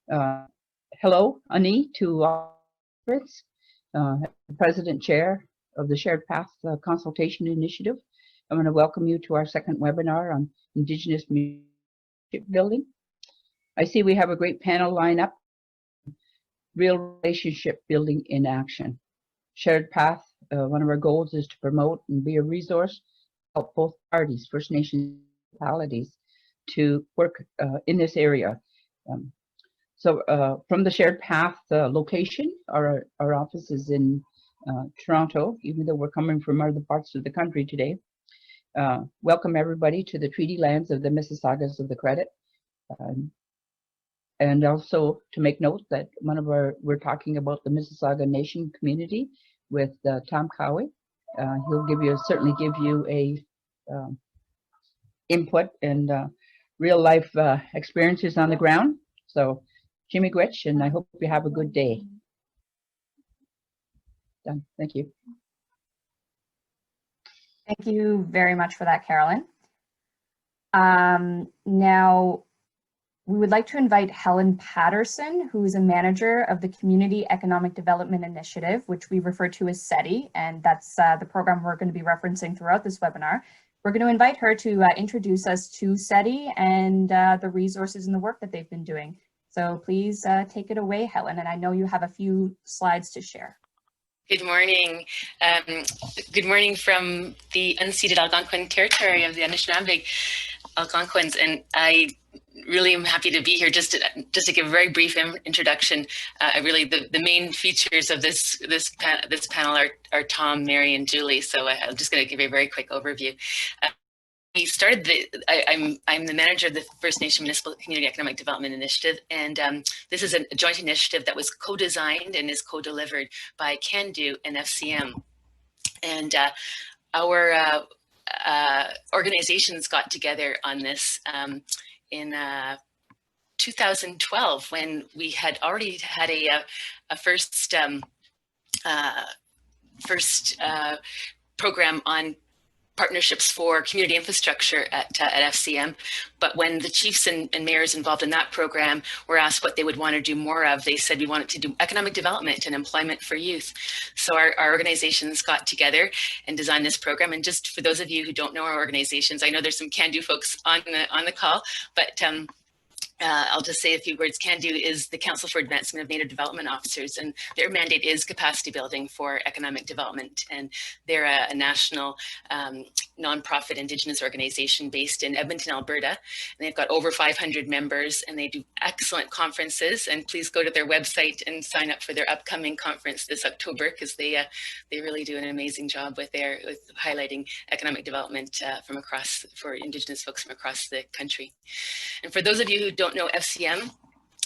Hello, Ani, to all President Chair of the Shared Path Consultation Initiative. I want to welcome you to our second webinar on Indigenous-Municipal building. I see we have a great panel lineup. Real relationship building in action. Shared Path, one of our goals is to promote and be a resource to help both parties, First Nations and municipalities, to work in this area. So from the Shared Path location, our office is in Toronto, even though we're coming from other parts of the country today. Welcome everybody to the treaty lands of the Mississaugas of the Credit. And also to make note that we're talking about the Mississauga Nation community with Tom Cowie. He'll certainly give you a input and real life experiences on the ground. So Jimmy Gwitch, and I hope you have a good day. Done. Thank you. Thank you very much for that, Carolyn. Now, we would like to invite Helen Patterson, who is a manager of the Community Economic Development Initiative, which we refer to as CEDI, and that's the program we're going to be referencing throughout this webinar. We're going to invite her to introduce us to CEDI and the resources and the work that they've been doing. So please take it away, Helen, and I know you have a few slides to share. Good morning. Good morning from the unceded Algonquin territory of the Anishinaabe Algonquins, and I really am happy to be here. Just to give a very brief introduction. Really, the main features of this panel are Tom, Mary, and Julie. So I'm just going to give you a very quick overview. We started I'm the manager of the First Nation Municipal Community Economic Development Initiative, and this is a joint initiative that was co-designed and is co-delivered by CANDO and FCM. And our organizations got together on this in 2012, when we had already had a first program on partnerships for community infrastructure at FCM. But when the chiefs and mayors involved in that program were asked what they would want to do more of, they said we wanted to do economic development and employment for youth. So our organizations got together and designed this program. And just for those of you who don't know our organizations, I know there's some CANDO folks on the call, but I'll just say a few words. CANDO is the Council for Advancement of Native Development Officers, and their mandate is capacity building for economic development. And they're a national nonprofit Indigenous organization based in Edmonton, Alberta. And they've got over 500 members, and they do excellent conferences. And please go to their website and sign up for their upcoming conference this October, because they really do an amazing job with highlighting economic development for Indigenous folks from across the country. And for those of you who don't know FCM,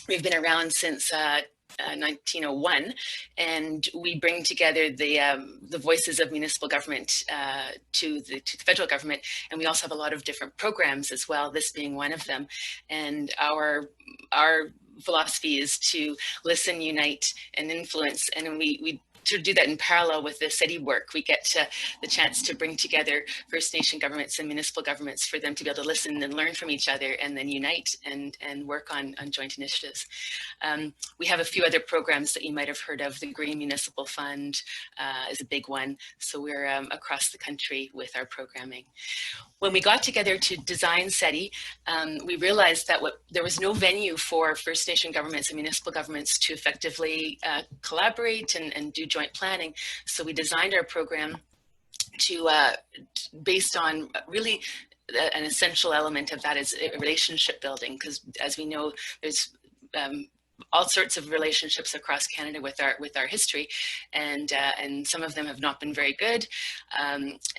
we've been around since 1901, and we bring together the voices of municipal government to the federal government, and we also have a lot of different programs as well, this being one of them. And our philosophy is to listen, unite, and influence, and we to do that in parallel with the CEDI work. We get the chance to bring together First Nation governments and municipal governments for them to be able to listen and learn from each other, and then unite and work on joint initiatives. We have a few other programs that you might have heard of. The Green Municipal Fund is a big one. So we're across the country with our programming. When we got together to design CEDI, we realized that there was no venue for First Nation governments and municipal governments to effectively collaborate and do joint planning. So we designed our program based on really an essential element of that is relationship building, because as we know, there's all sorts of relationships across Canada with our history, and some of them have not been very good.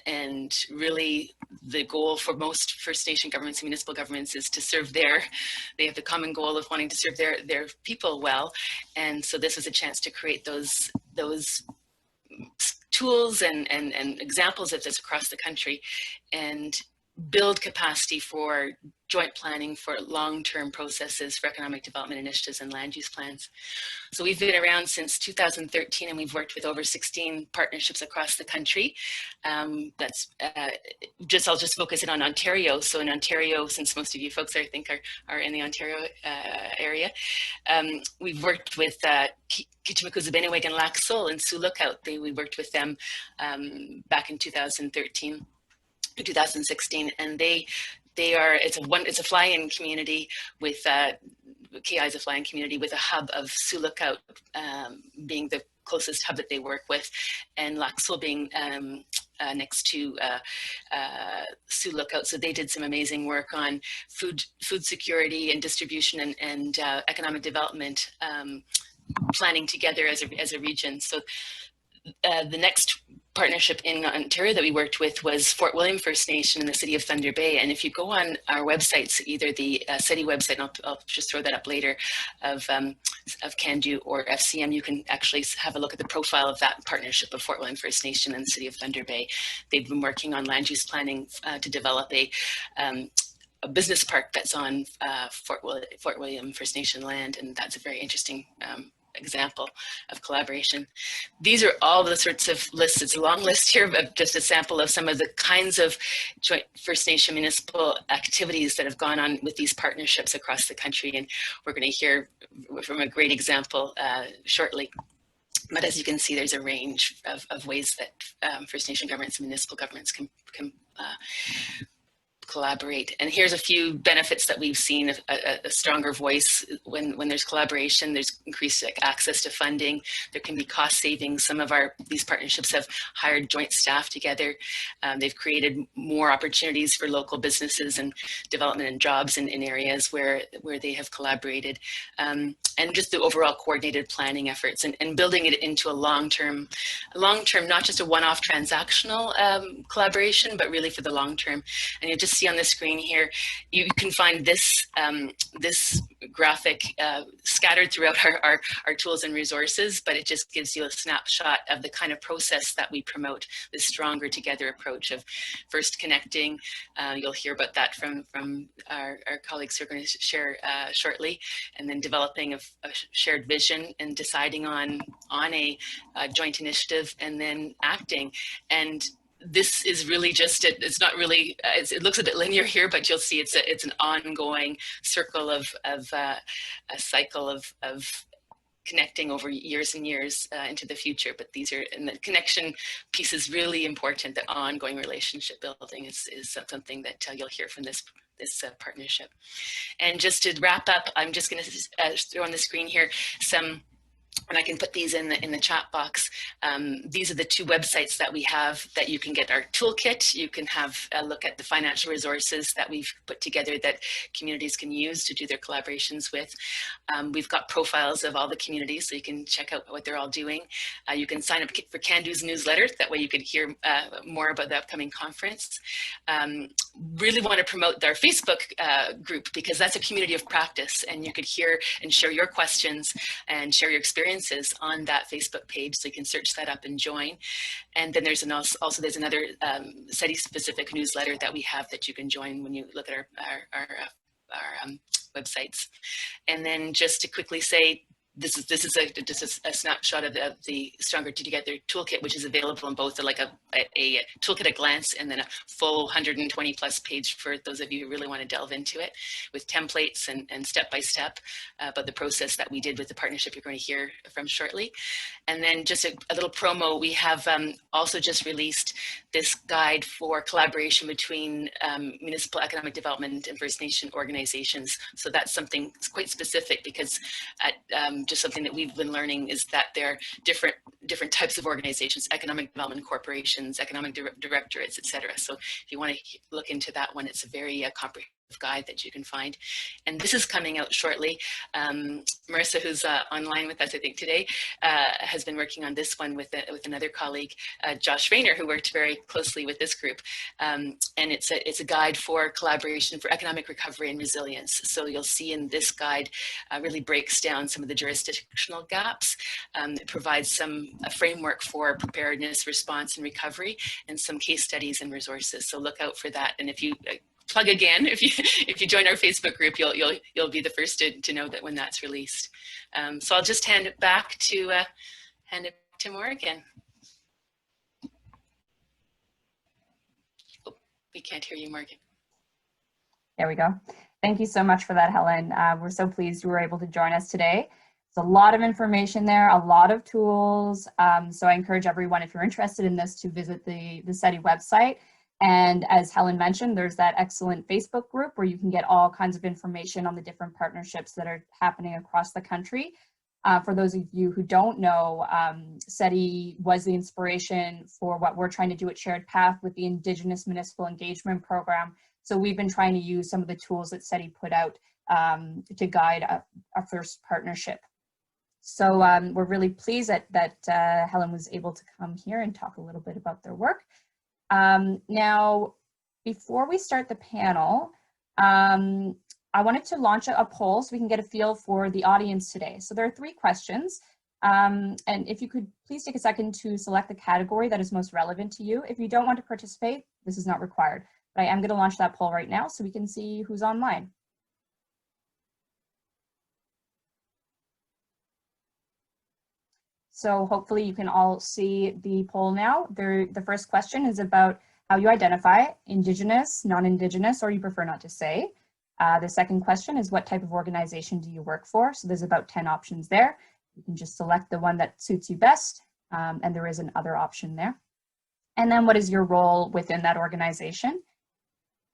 And really, the goal for most First Nation governments and municipal governments is to serve they have the common goal of wanting to serve their people well. And so this was a chance to create those tools and examples of this across the country. And build capacity for joint planning for long-term processes for economic development initiatives and land use plans. So we've been around since 2013, and we've worked with over 16 partnerships across the country. I'll just focus in on Ontario. So in Ontario, since most of you folks I think are in the Ontario area, we've worked with Kichimakuzabinaweg and Lac Seul and Sioux Lookout. We worked with them back in 2013 to 2016, and it's a fly-in community with KI is a fly-in community with a hub of Sioux Lookout being the closest hub that they work with, and Lac Seul being next to Sioux Lookout. So they did some amazing work on food security and distribution and economic development planning together as a region. So the next partnership in Ontario that we worked with was Fort William First Nation in the city of Thunder Bay. And if you go on our websites, either the CEDI website, and I'll just throw that up later, of CANDO or FCM, you can actually have a look at the profile of that partnership of Fort William First Nation and the city of Thunder Bay. They've been working on land use planning to develop a business park that's on Fort William First Nation land, and that's a very interesting example of collaboration. These are all the sorts of lists. It's a long list here, but just a sample of some of the kinds of joint First Nation municipal activities that have gone on with these partnerships across the country. And we're going to hear from a great example shortly. But as you can see, there's a range of ways that First Nation governments and municipal governments can collaborate. And here's a few benefits that we've seen: a stronger voice when there's collaboration. There's increased access to funding. There can be cost savings. Some of these partnerships have hired joint staff together. They've created more opportunities for local businesses and development and jobs in areas where they have collaborated. And just the overall coordinated planning efforts and building it into a long-term, not just a one-off transactional collaboration, but really for the long term. And you just see on the screen here, you can find this graphic scattered throughout our tools and resources, but it just gives you a snapshot of the kind of process that we promote, this stronger together approach of first connecting. You'll hear about that from our colleagues who are going to share shortly, and then developing a shared vision and deciding on a joint initiative, and then acting. And this is really just it's not really it looks a bit linear here, but you'll see it's an ongoing circle of a cycle of connecting over years and years into the future. But and the connection piece is really important. The ongoing relationship building is something that you'll hear from this partnership. And just to wrap up, I'm just going to throw on the screen here some, and I can put these in the chat box. These are the two websites that we have that you can get our toolkit. You can have a look at the financial resources that we've put together that communities can use to do their collaborations with. We've got profiles of all the communities, so you can check out what they're all doing. You can sign up for CANDO's newsletter. That way you can hear more about the upcoming conference. Really want to promote our Facebook group, because that's a community of practice, and you could hear and share your questions and share your experiences on that Facebook page, so you can search that up and join. And then there's another CEDI specific newsletter that we have that you can join when you look at our websites. And then just to quickly say, this is a snapshot of the Stronger Together toolkit, which is available in both like a toolkit at a glance, and then a full 120 plus page for those of you who really want to delve into it, with templates and step by step about the process that we did with the partnership you're going to hear from shortly. And then just a little promo, we have also just released this guide for collaboration between municipal economic development and First Nation organizations. So that's something quite specific, because just something that we've been learning is that there are different types of organizations: economic development corporations, economic directorates, etc. So if you want to look into that one, it's a very comprehensive guide that you can find. And this is coming out shortly. Marissa, who's online with us, I think today, has been working on this one with another colleague, Josh Rayner, who worked very closely with this group. And it's a guide for collaboration for economic recovery and resilience. So you'll see in this guide really breaks down some of the jurisdictional gaps. It provides a framework for preparedness, response, and recovery, and some case studies and resources. So look out for that. And if you plug again, if you join our Facebook group, you'll be the first to know that when that's released. So I'll just hand it back to Morgan. Oh, we can't hear you, Morgan. There we go. Thank you so much for that, Helen. We're so pleased you were able to join us today. There's a lot of information there, a lot of tools. So I encourage everyone, if you're interested in this, to visit the CEDI website. And as Helen mentioned, there's that excellent Facebook group where you can get all kinds of information on the different partnerships that are happening across the country. For those of you who don't know, CEDI was the inspiration for what we're trying to do at Shared Path with the Indigenous-Municipal Engagement Program. So we've been trying to use some of the tools that CEDI put out to guide our first partnership. So we're really pleased that Helen was able to come here and talk a little bit about their work. Now, before we start the panel, I wanted to launch a poll so we can get a feel for the audience today. So there are 3 questions. And if you could please take a second to select the category that is most relevant to you. If you don't want to participate, this is not required. But I am going to launch that poll right now so we can see who's online. So hopefully you can all see the poll now. The first question is about how you identify Indigenous, non-Indigenous, or you prefer not to say. The second question is what type of organization do you work for? So there's about 10 options there. You can just select the one that suits you best, and there is an other option there. And then what is your role within that organization?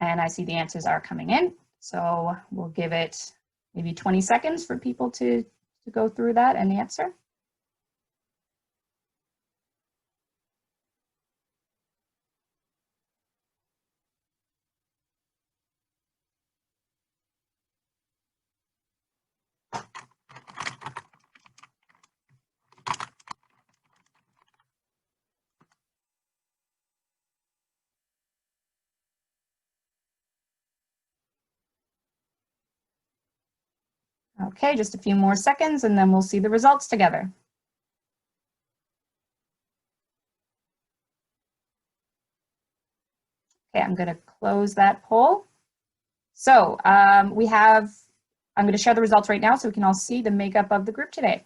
And I see the answers are coming in. So we'll give it maybe 20 seconds for people to go through that and answer. Okay, just a few more seconds and then we'll see the results together. Okay, I'm going to close that poll. So I'm going to share the results right now so we can all see the makeup of the group today.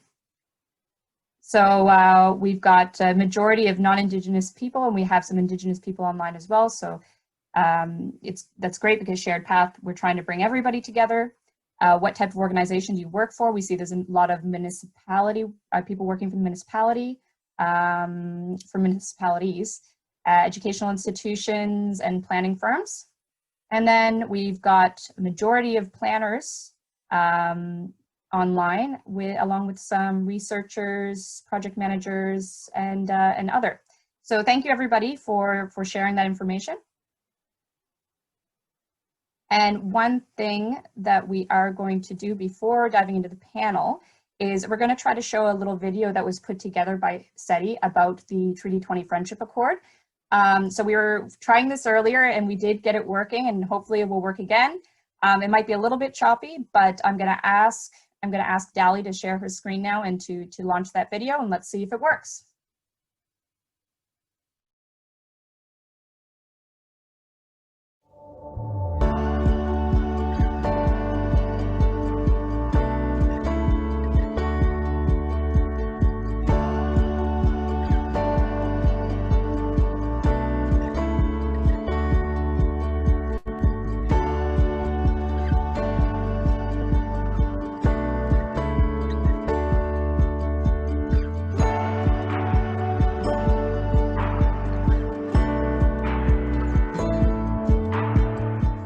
So we've got a majority of non-Indigenous people, and we have some Indigenous people online as well. So that's great because Shared Path, we're trying to bring everybody together. What type of organization do you work for? We see there's a lot of municipality, people working for the municipality, for municipalities, educational institutions and planning firms. And then we've got a majority of planners online, along with some researchers, project managers, and other. So thank you everybody for sharing that information. And one thing that we are going to do before diving into the panel is we're going to try to show a little video that was put together by CEDI about the Treaty 20 Friendship Accord. So we were trying this earlier and we did get it working, and hopefully it will work again. It might be a little bit choppy, but I'm going to ask Dali to share her screen now and to launch that video, and let's see if it works.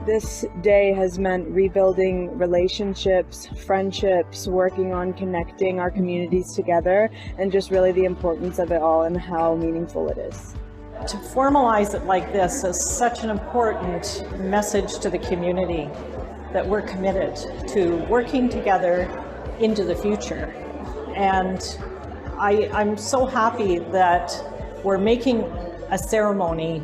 This day has meant rebuilding relationships, friendships, working on connecting our communities together, and just really the importance of it all and how meaningful it is. To formalize it like this is such an important message to the community that we're committed to working together into the future. And I'm so happy that we're making a ceremony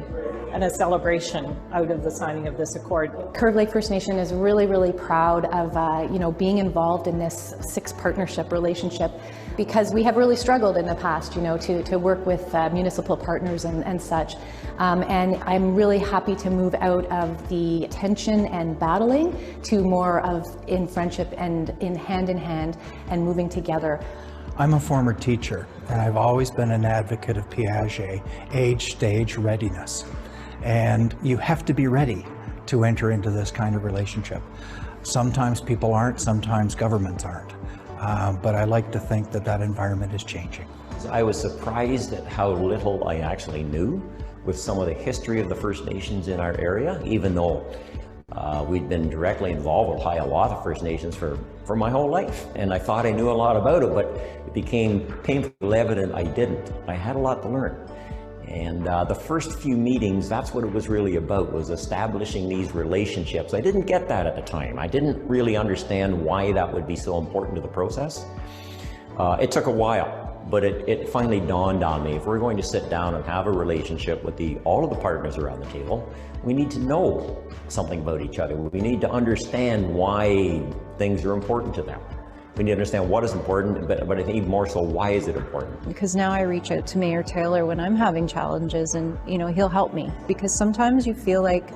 and a celebration out of the signing of this accord. Curve Lake First Nation is really, really proud of being involved in this 6 partnership relationship, because we have really struggled in the past, to work with municipal partners and such. And I'm really happy to move out of the tension and battling to more of in friendship and in hand and moving together. I'm a former teacher, and I've always been an advocate of Piaget, age, stage, readiness. And you have to be ready to enter into this kind of relationship. Sometimes people aren't, sometimes governments aren't. But I like to think that that environment is changing. I was surprised at how little I actually knew with some of the history of the First Nations in our area, even though we'd been directly involved with Hiawatha First Nations for my whole life. And I thought I knew a lot about it, but it became painfully evident I didn't. I had a lot to learn. And the first few meetings, that's what it was really about, was establishing these relationships. I didn't get that at the time. I didn't really understand why that would be so important to the process. It took a while, but it finally dawned on me. If we're going to sit down and have a relationship with all of the partners around the table, we need to know something about each other. We need to understand why things are important to them. We need to understand what is important, but I think even more so, why is it important? Because now I reach out to Mayor Taylor when I'm having challenges, and he'll help me. Because sometimes you feel like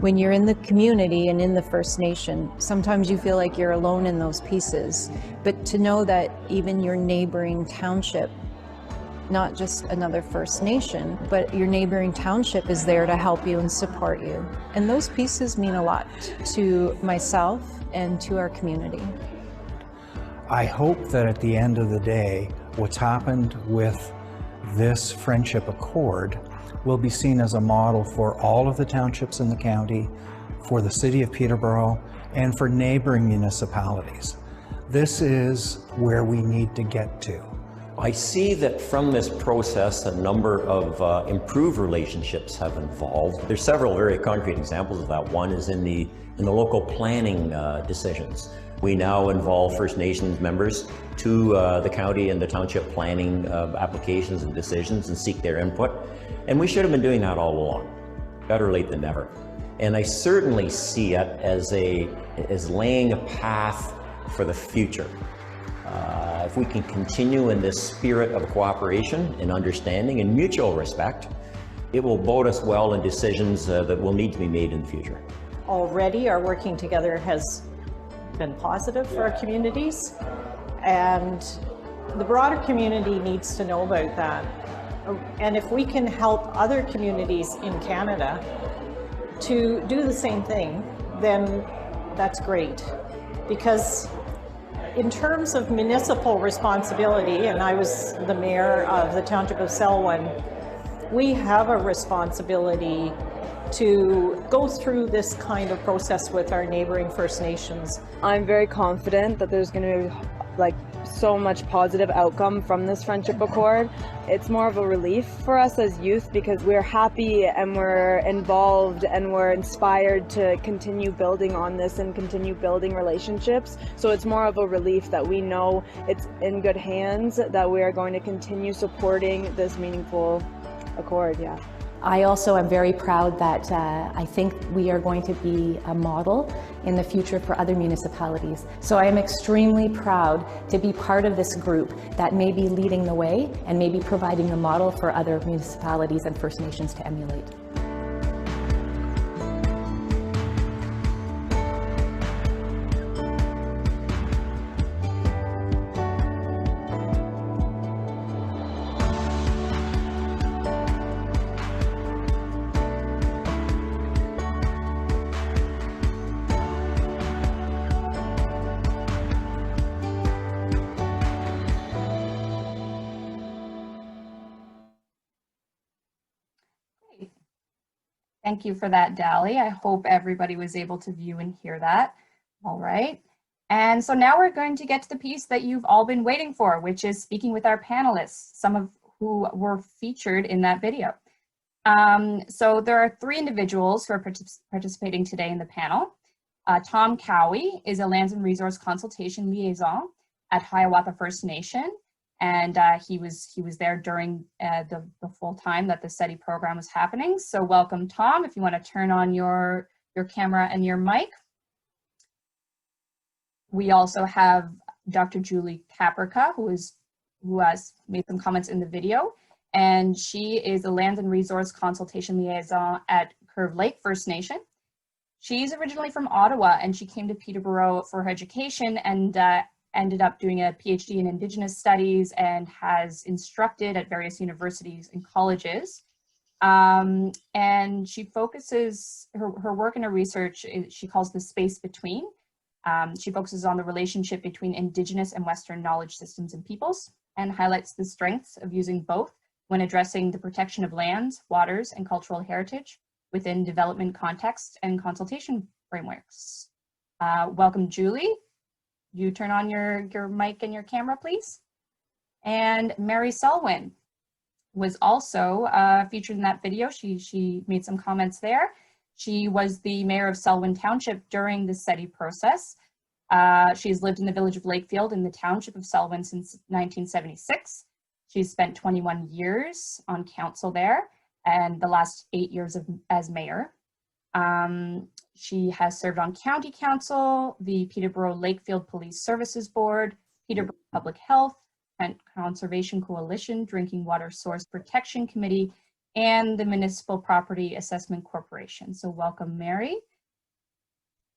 when you're in the community and in the First Nation, sometimes you feel like you're alone in those pieces. But to know that even your neighboring township, not just another First Nation, but your neighboring township is there to help you and support you. And those pieces mean a lot to myself and to our community. I hope that at the end of the day, what's happened with this friendship accord will be seen as a model for all of the townships in the county, for the city of Peterborough, and for neighboring municipalities. This is where we need to get to. I see that from this process, a number of improved relationships have evolved. There's several very concrete examples of that. One is in the local planning decisions. We now involve First Nations members to the county and the township planning applications and decisions and seek their input. And we should have been doing that all along. Better late than never. And I certainly see it as laying a path for the future. If we can continue in this spirit of cooperation and understanding and mutual respect, it will bode us well in decisions that will need to be made in the future. Already our working together has been positive for our communities, and the broader community needs to know about that. And if we can help other communities in Canada to do the same thing, then that's great. Because in terms of municipal responsibility, and I was the mayor of the Township of Selwyn, we have a responsibility to go through this kind of process with our neighboring First Nations. I'm very confident that there's going to be so much positive outcome from this friendship accord. It's more of a relief for us as youth because we're happy and we're involved and we're inspired to continue building on this and continue building relationships. So it's more of a relief that we know it's in good hands, that we are going to continue supporting this meaningful accord. Yeah. I also am very proud that I think we are going to be a model in the future for other municipalities. So I am extremely proud to be part of this group that may be leading the way and maybe providing a model for other municipalities and First Nations to emulate. Thank you for that, Dali. I hope everybody was able to view and hear that. All right. And so now we're going to get to the piece that you've all been waiting for, which is speaking with our panelists, some of who were featured in that video. So there are 3 individuals who are participating today in the panel. Tom Cowie is a Lands and Resource Consultation Liaison at Hiawatha First Nation, and he was there during the full time that the CEDI program was happening. So welcome, Tom. If you want to turn on your camera and your mic. We also have Dr. Julie Kapyrka, who has made some comments in the video, and she is a Lands and Resource Consultation Liaison at Curve Lake First Nation. She's originally from Ottawa, and she came to Peterborough for her education and ended up doing a PhD in Indigenous Studies and has instructed at various universities and colleges. And she focuses, her work and her research, she calls the space between. She focuses on the relationship between Indigenous and Western knowledge systems and peoples, and highlights the strengths of using both when addressing the protection of lands, waters, and cultural heritage within development context and consultation frameworks. Welcome, Julie. You turn on your mic and your camera, please. And Mary Selwyn was also featured in that video. She made some comments there. She was the Mayor of Selwyn Township during the CEDI process. She's lived in the village of Lakefield in the township of Selwyn since 1976. She's spent 21 years on council there and the last 8 years as mayor. She has served on county council, the Peterborough Lakefield Police Services Board, Peterborough Public Health and Conservation Coalition, Drinking Water Source Protection Committee, and the Municipal Property Assessment Corporation. So welcome, Mary.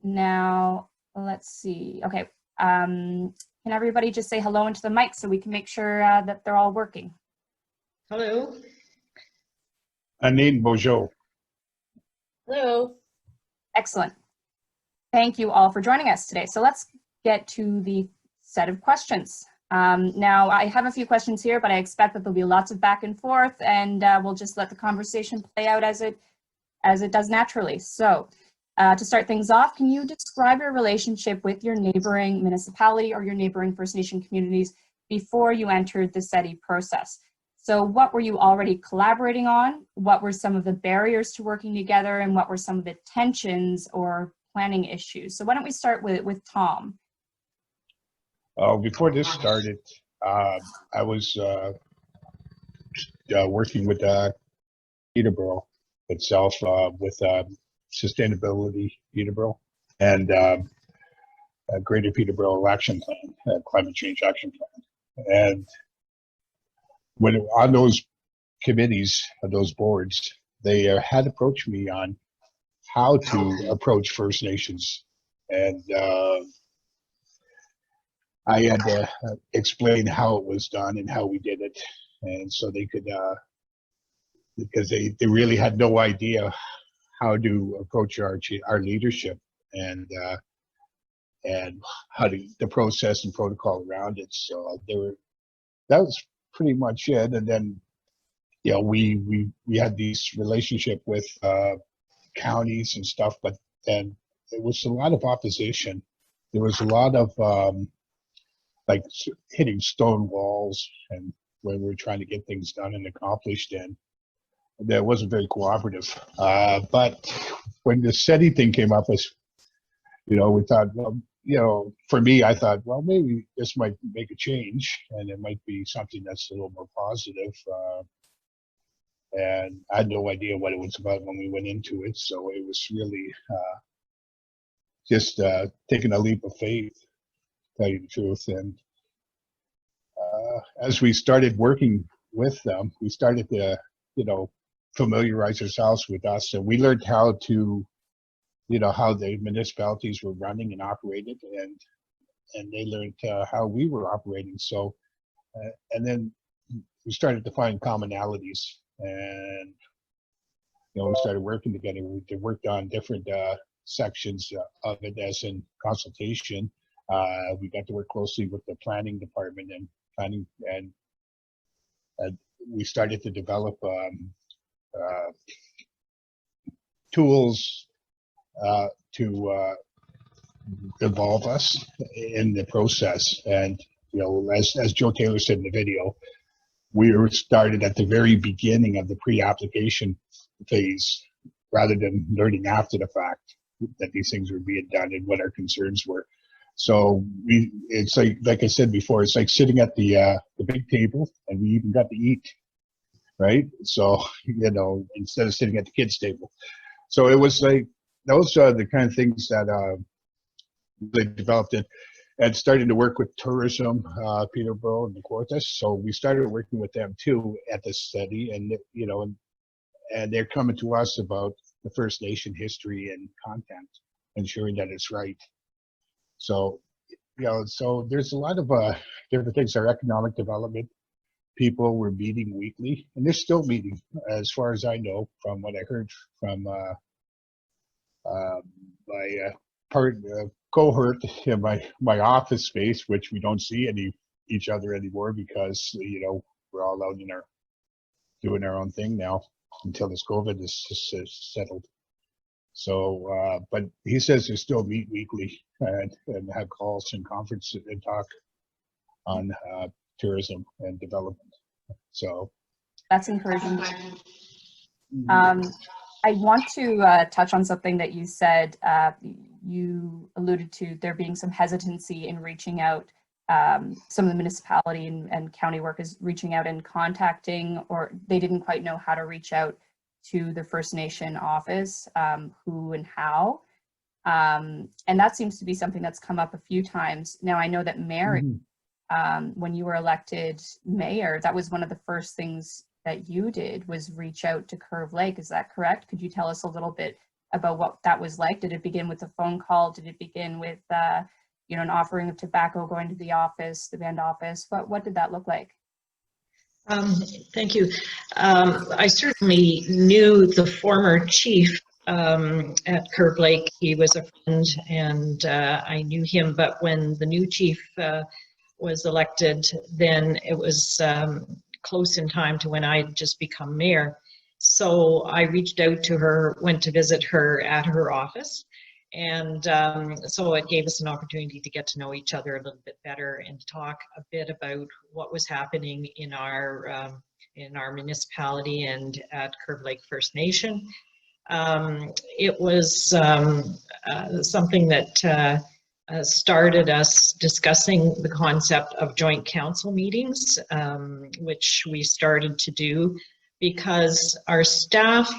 Now, let's see. Okay, can everybody just say hello into the mic so we can make sure that they're all working? Hello. Anine Bojo. Hello. Excellent. Thank you all for joining us today. So let's get to the set of questions. Now, I have a few questions here, but I expect that there'll be lots of back and forth, and we'll just let the conversation play out as it does naturally. So to start things off, can you describe your relationship with your neighboring municipality or your neighboring First Nation communities before you entered the CEDI process? So what were you already collaborating on? What were some of the barriers to working together, and what were some of the tensions or planning issues? So why don't we start with Tom? Before this started, I was working with Peterborough itself with Sustainability Peterborough and Greater Peterborough Action Plan, Climate Change Action Plan. And when on those committees, those boards, they had approached me on how to approach First Nations, and I had to explain how it was done and how we did it, and so they could, because they really had no idea how to approach our leadership and how to the process and protocol around it. So that was pretty much it. And then, you know, we had this relationship with counties and stuff, but then there was a lot of opposition. There was a lot of like hitting stone walls, and when we were trying to get things done and accomplished, and that wasn't very cooperative. But when the CEDI thing came up, you know, we thought, well, you know, for me, I thought, well, maybe this might make a change, and it might be something that's a little more positive. And I had no idea what it was about when we went into it, so it was really just taking a leap of faith, to tell you the truth. And as we started working with them, we started to, you know, familiarize ourselves with us, and we learned how to, you know, how the municipalities were running and operated, and they learned how we were operating. So, and then we started to find commonalities, and you know, we started working together. We worked on different sections of it, as in consultation. We got to work closely with the planning department and planning, and we started to develop tools to involve us in the process. And you know, as Joe Taylor said in the video, we were started at the very beginning of the pre-application phase rather than learning after the fact that these things were being done and what our concerns were. So it's like I said before, it's like sitting at the big table, and we even got to eat, right? So, you know, instead of sitting at the kids' table. So it was like, those are the kind of things that they developed it, and starting to work with tourism, Peterborough and the Kawarthas. So we started working with them too at the study, and you know, and they're coming to us about the First Nation history and content, ensuring that it's right. So, you know, so there's a lot of different things. Our economic development people were meeting weekly, and they're still meeting, as far as I know, from what I heard from my cohort in my office space, which we don't see each other anymore because, you know, we're all out in our doing our own thing now until this COVID is settled. So, but he says they still meet weekly and have calls and conferences and talk on tourism and development. So that's encouraging. I want to touch on something that you said. You alluded to there being some hesitancy in reaching out. Some of the municipality and county workers reaching out and contacting, or they didn't quite know how to reach out to the First Nation office, who and how. And that seems to be something that's come up a few times. Now, I know that Mary, when you were elected mayor, that was one of the first things that you did, was reach out to Curve Lake. Is that correct? Could you tell us a little bit about what that was like? Did it begin with a phone call? Did it begin with you know, an offering of tobacco, going to the office, the band office? What did that look like? Thank you. I certainly knew the former chief at Curve Lake. He was a friend, and I knew him, but when the new chief was elected, then it was close in time to when I had just become mayor. So I reached out to her, went to visit her at her office, and so it gave us an opportunity to get to know each other a little bit better and to talk a bit about what was happening in our municipality and at Curve Lake First Nation. It was something that started us discussing the concept of joint council meetings, which we started to do because our staff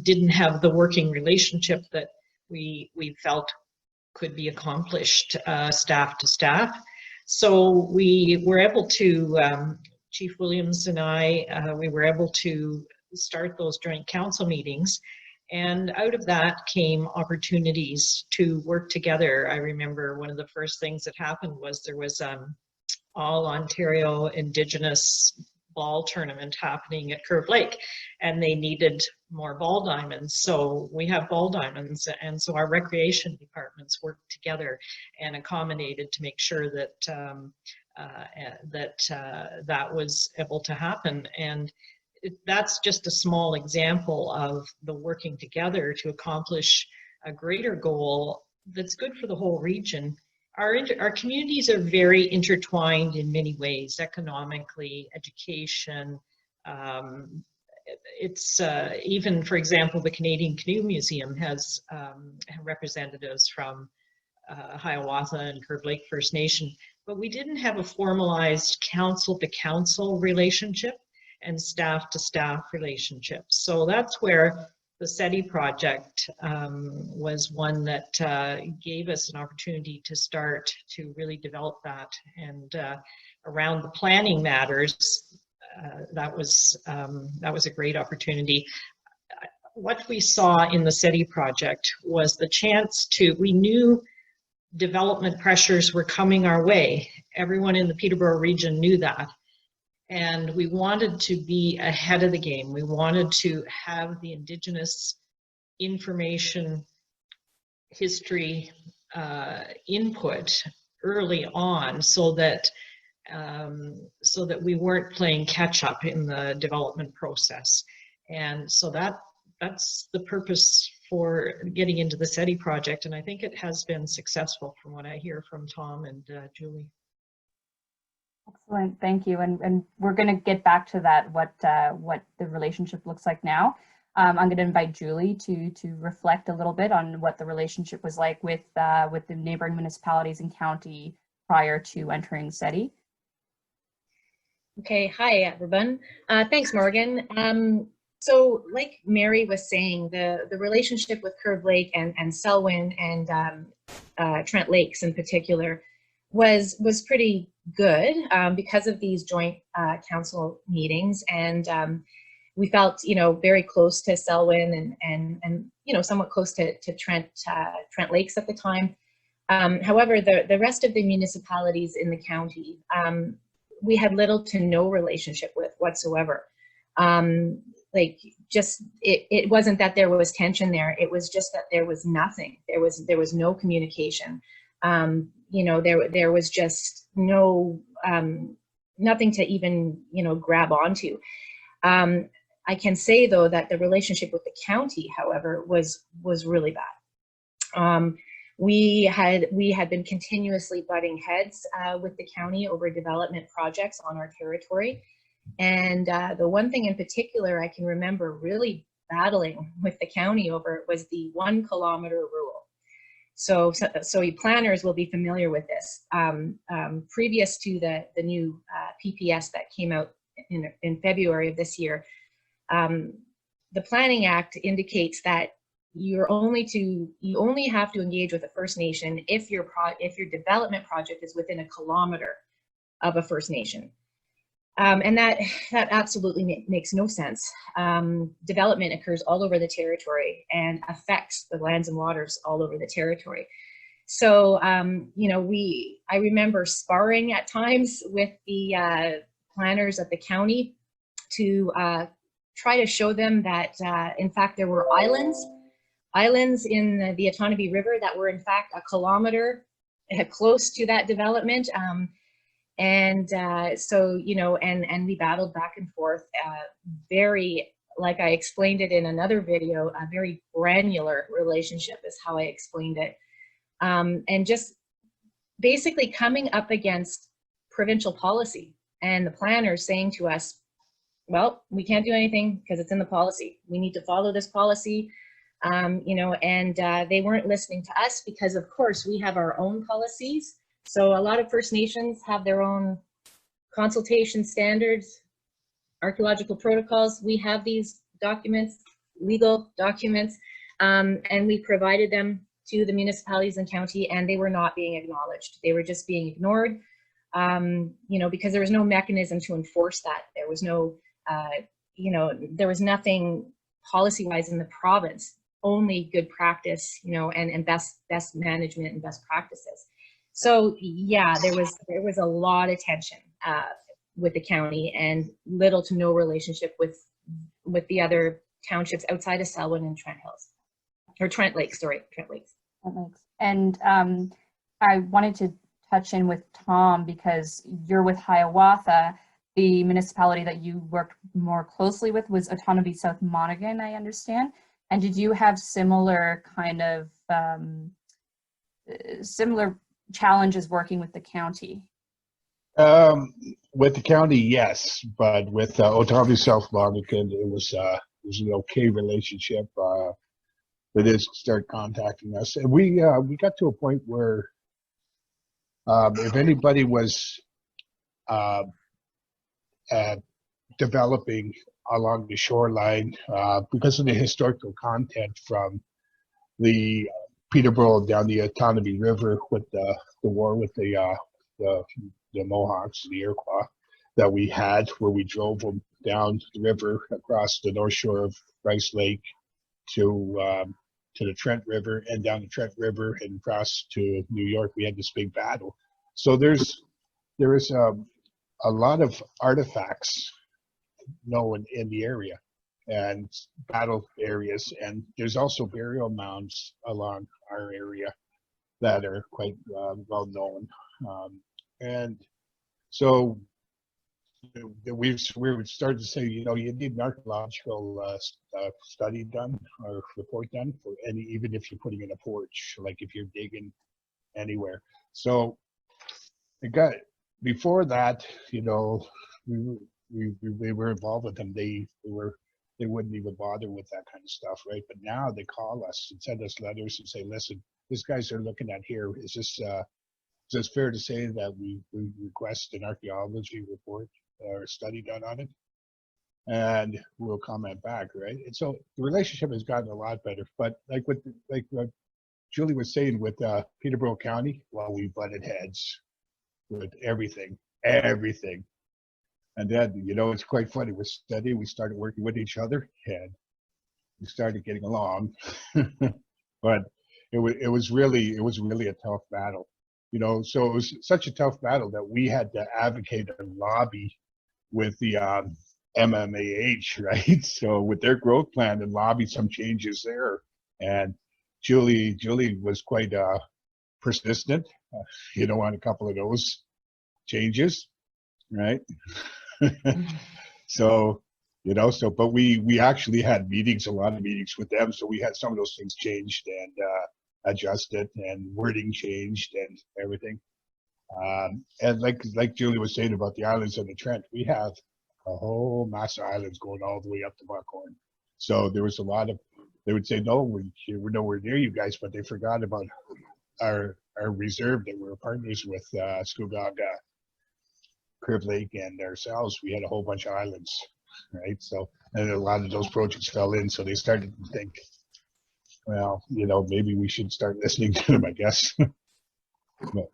didn't have the working relationship that we felt could be accomplished staff to staff. So we were able to, Chief Williams and I, we were able to start those joint council meetings. And out of that came opportunities to work together. I remember one of the first things that happened was there was all Ontario Indigenous ball tournament happening at Curve Lake, and they needed more ball diamonds. So we have ball diamonds, and so our recreation departments worked together and accommodated to make sure that that was able to happen. And that's just a small example of the working together to accomplish a greater goal that's good for the whole region. Our communities are very intertwined in many ways, economically, education. It's even, for example, the Canadian Canoe Museum has representatives from Hiawatha and Curve Lake First Nation, but we didn't have a formalized council-to-council relationship and staff-to-staff relationships. So that's where the CEDI project was one that gave us an opportunity to start to really develop that. And around the planning matters, that was a great opportunity. What we saw in the CEDI project was the chance to, we knew development pressures were coming our way. Everyone in the Peterborough region knew that. And we wanted to be ahead of the game. We wanted to have the Indigenous information, history, input early on, so that we weren't playing catch up in the development process. And so that's the purpose for getting into the CEDI project. And I think it has been successful from what I hear from Tom and Julie. Excellent, thank you. And we're going to get back to that, what the relationship looks like now. I'm going to invite Julie to reflect a little bit on what the relationship was like with the neighboring municipalities and county prior to entering CEDI. Okay, hi everyone. Thanks, Morgan. So like Mary was saying, the relationship with Curve Lake and Selwyn and Trent Lakes in particular was pretty good because of these joint council meetings, and we felt, you know, very close to Selwyn and you know, somewhat close to Trent Lakes at the time. However, the rest of the municipalities in the county, we had little to no relationship with whatsoever. Like, just it wasn't that there was tension there, it was just that there was nothing. There was no communication. You know, there was just no nothing to even, you know, grab onto. I can say though that the relationship with the county, however, was really bad. We had been continuously butting heads with the county over development projects on our territory. And the one thing in particular I can remember really battling with the county over was the 1 kilometer rule. So you planners will be familiar with this. Previous to the new PPS that came out in February of this year, the Planning Act indicates that you only have to engage with a First Nation if your development project is within 1 kilometer of a First Nation. And that absolutely makes no sense. Development occurs all over the territory and affects the lands and waters all over the territory. So, you know, I remember sparring at times with the planners at the county to try to show them that, in fact, there were islands in the Otonabee River that were in fact 1 kilometer close to that development. So, you know, and we battled back and forth, very, like I explained it in another video, a very granular relationship is how I explained it. And just basically coming up against provincial policy and the planners saying to us, well, we can't do anything because it's in the policy. We need to follow this policy. You know, and they weren't listening to us because, of course, we have our own policies. So a lot of First Nations have their own consultation standards, archaeological protocols. We have these documents, legal documents, and we provided them to the municipalities and county, and they were not being acknowledged. They were just being ignored, you know, because there was no mechanism to enforce that. There was no, you know, there was nothing policy-wise in the province, only good practice, you know, and best management and best practices. So yeah, there was a lot of tension with the county and little to no relationship with the other townships outside of Selwyn and Trent Hills, or Trent Lakes, sorry, Trent Lakes. And I wanted to touch in with Tom because you're with Hiawatha. The municipality that you worked more closely with was Otonabee South-Monaghan, I understand. And did you have similar kind of similar challenges working with the county? With the county, yes, but with Otonabee South-Monaghan, it was an okay relationship. They did start contacting us, and we got to a point where if anybody was developing along the shoreline, because of the historical content from the Peterborough down the Otonabee River with the war with the Mohawks, the Iroquois that we had, where we drove them down the river across the north shore of Rice Lake to the Trent River and down the Trent River and across to New York. We had this big battle. So there is a lot of artifacts known in the area and battle areas, and there's also burial mounds along our area that are quite well known, and so we started to say, you know, you need an archaeological study done or report done for any, even if you're putting in a porch, like if you're digging anywhere. So before that, you know, we were involved with them. They wouldn't even bother with that kind of stuff, right? But now they call us and send us letters and say, listen, these guys are looking at here. Is this fair to say that we request an archaeology report or study done on it? And we'll comment back, right? And so the relationship has gotten a lot better. But like what Julie was saying with Peterborough County, well, we butted heads with everything. And then, you know, it's quite funny. With study, we started working with each other, and we started getting along. But it was really a tough battle, you know. So it was such a tough battle that we had to advocate and lobby with the MMAH, right? So with their growth plan and lobby some changes there. And Julie was quite persistent, you know, on a couple of those changes, right? So, you know, but we actually had meetings, a lot of meetings with them. So we had some of those things changed and adjusted, and wording changed and everything. And like Julie was saying about the islands of the Trent, we have a whole mass of islands going all the way up to Buckhorn. So there was a lot of, they would say, no, we're nowhere near you guys, but they forgot about our reserve that we're partners with Scugog, Curve Lake, and ourselves. We had a whole bunch of islands, right? So, and a lot of those projects fell in, so they started to think, well, you know, maybe we should start listening to them, I guess. But.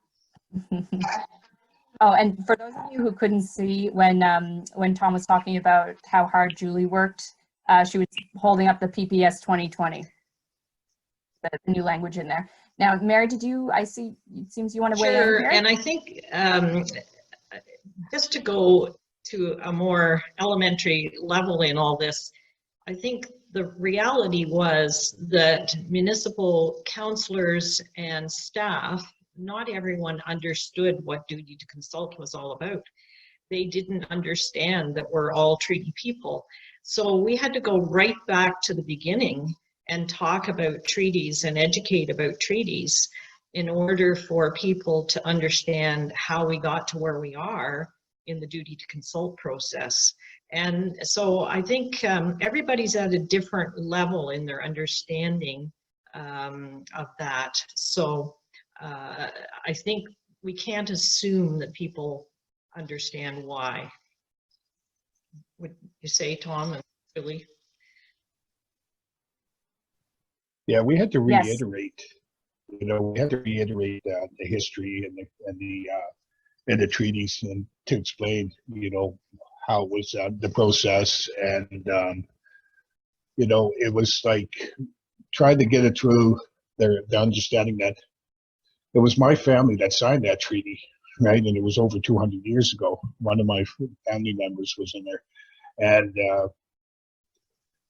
Oh, and for those of you who couldn't see when Tom was talking about how hard Julie worked, she was holding up the PPS 2020, the new language in there. Now, Mary, I see, it seems you want to weigh in here? And I think just to go to a more elementary level in all this, I think the reality was that municipal councillors and staff, not everyone understood what duty to consult was all about. They didn't understand that we're all treaty people. So we had to go right back to the beginning and talk about treaties and educate about treaties in order for people to understand how we got to where we are in the duty to consult process. And so I think everybody's at a different level in their understanding of that. So I think we can't assume that people understand why. Would you say, Tom and Billy? Yeah, we had to reiterate. Yes. You know, we had to reiterate the history and the treaties, and to explain, you know, how it was the process, and you know, it was like trying to get it through the understanding that it was my family that signed that treaty, right? And it was over 200 years ago. One of my family members was in there, and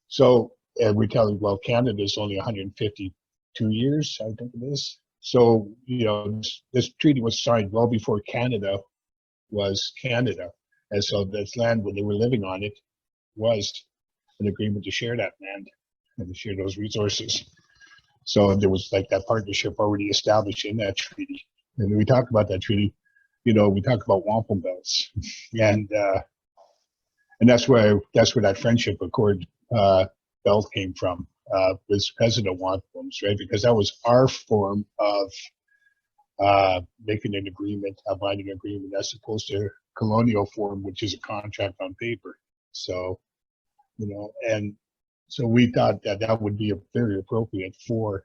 so. And we tell them, well, Canada is only 152 years, I think it is. So, you know, this treaty was signed well before Canada was Canada. And so this land, when they were living on it, was an agreement to share that land and to share those resources. So there was like that partnership already established in that treaty. And when we talk about that treaty, you know, we talk about wampum belts. And that's where that friendship accord belt came from, was President Wampums, right? Because that was our form of making an agreement, a binding agreement, as opposed to colonial form, which is a contract on paper. So, you know, and so we thought that would be very appropriate for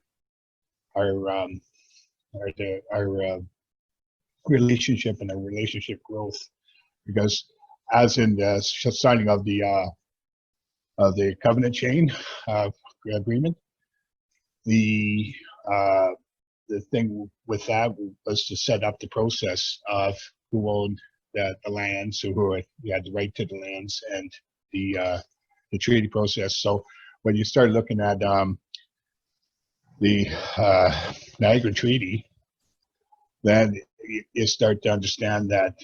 our relationship and our relationship growth, because as in the signing of the covenant chain agreement, the thing with that was to set up the process of who owned the lands, so who had the right to the lands, and the treaty process. So when you start looking at the Niagara Treaty, then you start to understand that,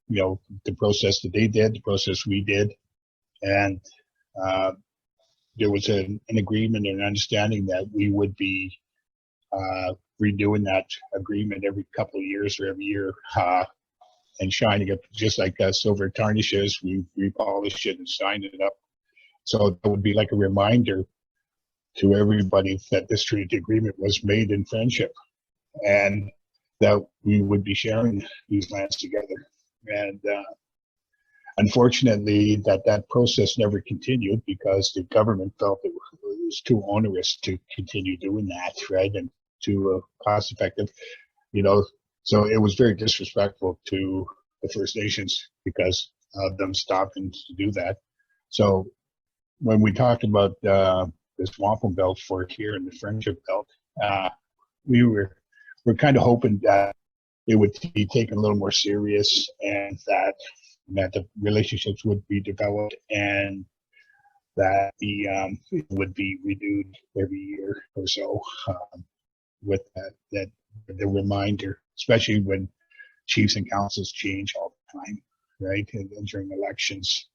you know, the process that they did, the process we did, and there was an agreement and an understanding that we would be redoing that agreement every couple of years or every year and shining it, just like silver tarnishes. We repolish it and shine it up. So that would be like a reminder to everybody that this treaty agreement was made in friendship, and that we would be sharing these lands together. And unfortunately, that process never continued because the government felt it was too onerous to continue doing that, right? And too cost effective, you know. So it was very disrespectful to the First Nations because of them stopping to do that. So when we talked about this wampum belt for here in the Friendship Belt, we're kind of hoping that it would be taken a little more serious, and that the relationships would be developed, and that it would be renewed every year or so, with that the reminder, especially when chiefs and councils change all the time, right, and during elections.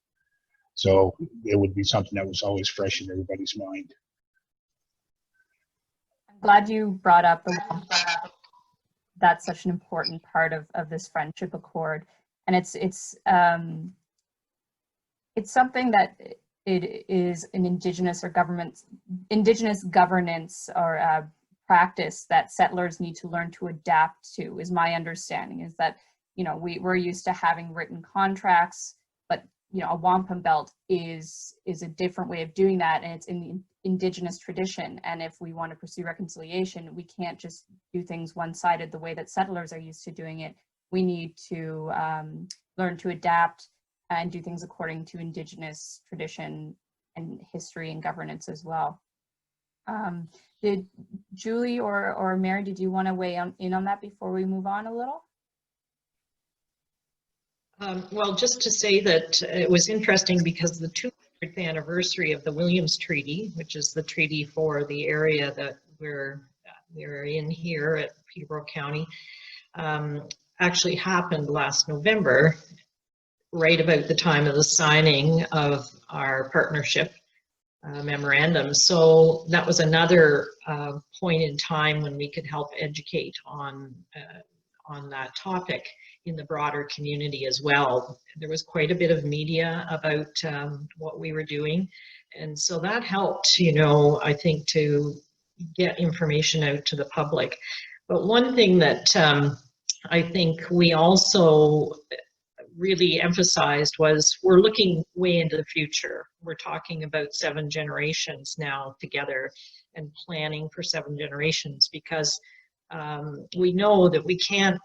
So it would be something that was always fresh in everybody's mind. I'm glad you brought up that's such an important part of this friendship accord, and it's something that it is an Indigenous governance or practice that settlers need to learn to adapt to. Is my understanding, is that, you know, we're used to having written contracts, but you know, a wampum belt is a different way of doing that, and it's in the Indigenous tradition. And if we want to pursue reconciliation, we can't just do things one-sided the way that settlers are used to doing it. We need to learn to adapt and do things according to Indigenous tradition and history and governance as well. Did Julie or Mary, did you want to weigh in on that before we move on a little? Well, just to say that it was interesting because the 200th anniversary of the Williams Treaty, which is the treaty for the area that we're in here at Peterborough County, actually happened last November, right about the time of the signing of our partnership memorandum. So that was another point in time when we could help educate on that topic in the broader community as well. There was quite a bit of media about what we were doing, and so that helped, you know, I think, to get information out to the public. But one thing that I think we also really emphasized was we're looking way into the future. We're talking about 7 generations now together and planning for 7 generations, because we know that we can't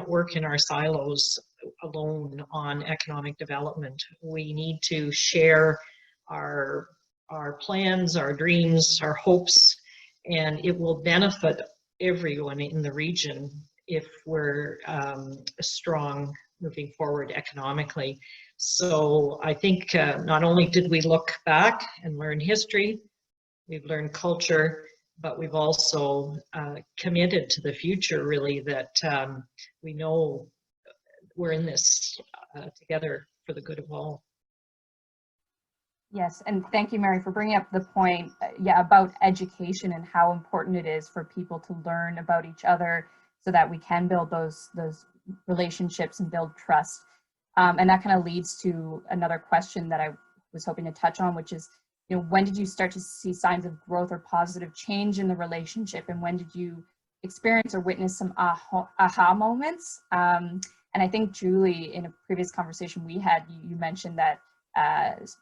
work in our silos alone on economic development. We need to share our plans, our dreams, our hopes, and it will benefit everyone in the region if we're strong moving forward economically. So I think not only did we look back and learn history, we've learned culture, but we've also committed to the future, really, that we know we're in this together for the good of all. Yes, and thank you, Mary, for bringing up the point, about education and how important it is for people to learn about each other so that we can build those relationships and build trust. And that kind of leads to another question that I was hoping to touch on, which is, you know, when did you start to see signs of growth or positive change in the relationship, and when did you experience or witness some aha moments? And I think, Julie, in a previous conversation we had, you mentioned that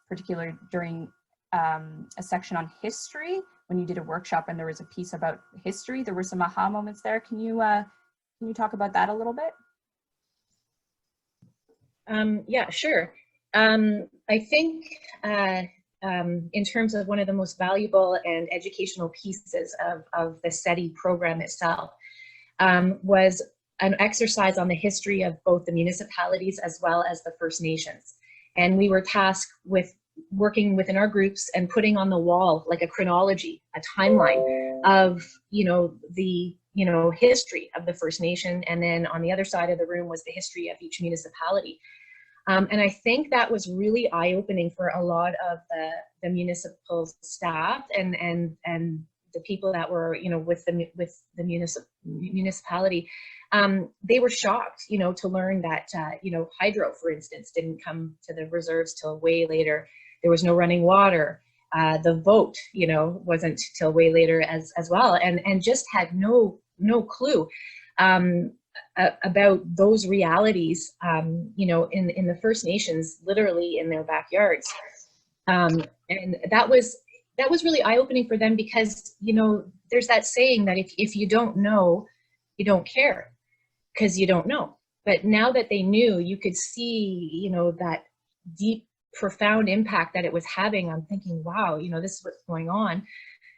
particularly during a section on history, when you did a workshop and there was a piece about history, there were some aha moments there. Can you talk about that a little bit? Yeah, sure. I think in terms of one of the most valuable and educational pieces of the CEDI program itself was an exercise on the history of both the municipalities as well as the First Nations. And we were tasked with working within our groups and putting on the wall like a chronology, a timeline of, the history of the First Nation, and then on the other side of the room was the history of each municipality. And I think that was really eye-opening for a lot of the municipal staff and the people that were, you know, with the municipality, they were shocked, you know, to learn that, you know, hydro, for instance, didn't come to the reserves till way later. There was no running water. The vote, you know, wasn't till way later as well, and just had no clue about those realities, you know, in the First Nations, literally in their backyards. And that was really eye-opening for them, because, you know, there's that saying that if you don't know, you don't care, because you don't know. But now that they knew, you could see, you know, that deep, profound impact that it was having. I'm thinking, wow, you know, this is what's going on,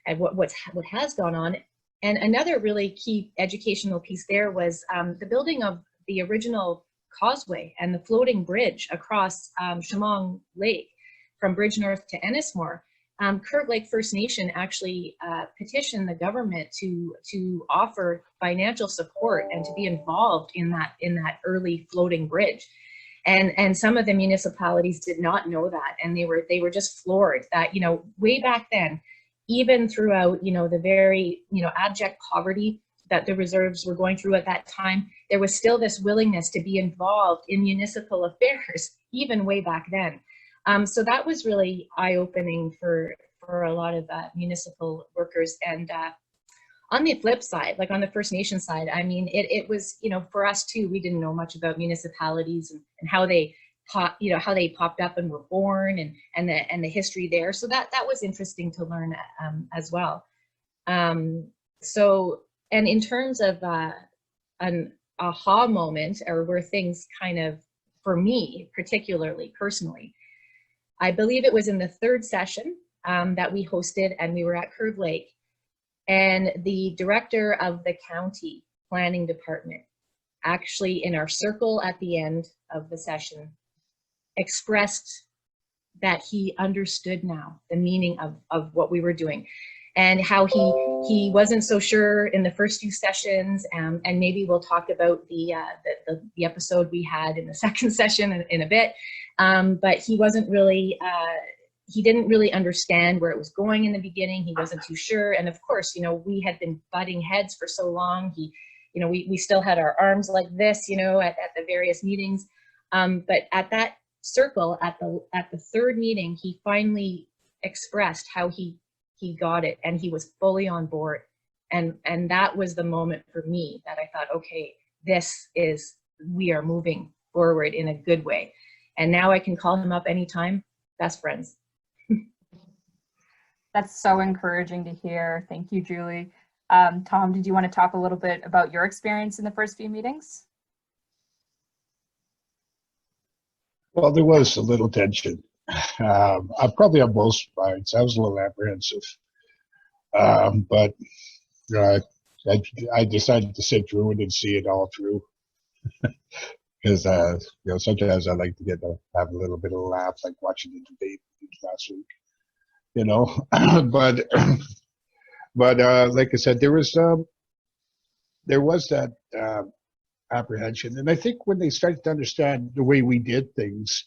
and what has gone on. And another really key educational piece there was the building of the original causeway and the floating bridge across Chemong Lake from Bridge North to Ennismore. Curve Lake First Nation actually petitioned the government to offer financial support and to be involved in that early floating bridge. And some of the municipalities did not know that, and they were just floored that, you know, way back then, even throughout, you know, the very, you know, abject poverty that the reserves were going through at that time, there was still this willingness to be involved in municipal affairs, even way back then. So that was really eye-opening for a lot of municipal workers. And on the flip side, like on the First Nation side, I mean, it was, you know, for us too, we didn't know much about municipalities and how they how they popped up and were born, and the history there. So that was interesting to learn as well. So, and in terms of an aha moment, or where things kind of, for me particularly personally, I believe it was in the third session that we hosted, and we were at Curve Lake, and the director of the county planning department actually, in our circle at the end of the session, expressed that he understood now the meaning of what we were doing, and how he wasn't so sure in the first few sessions, and maybe we'll talk about the episode we had in the second session in a bit, but he wasn't really he didn't really understand where it was going in the beginning. He wasn't too sure, and of course, you know, we had been butting heads for so long. You know, we still had our arms like this, you know, at the various meetings, but at that circle, at the third meeting, he finally expressed how he got it, and he was fully on board, and that was the moment for me that I thought, okay, we are moving forward in a good way, and now I can call him up anytime. Best friends. That's so encouraging to hear. Thank you, Julie. Tom, did you want to talk a little bit about your experience in the first few meetings? Well, there was a little tension. I'm probably on both sides. I was a little apprehensive, but I decided to sit through it and see it all through, because you know, sometimes I like to have a little bit of a laugh, like watching the debate last week, you know. but like I said, there was that apprehension, and I think when they started to understand the way we did things,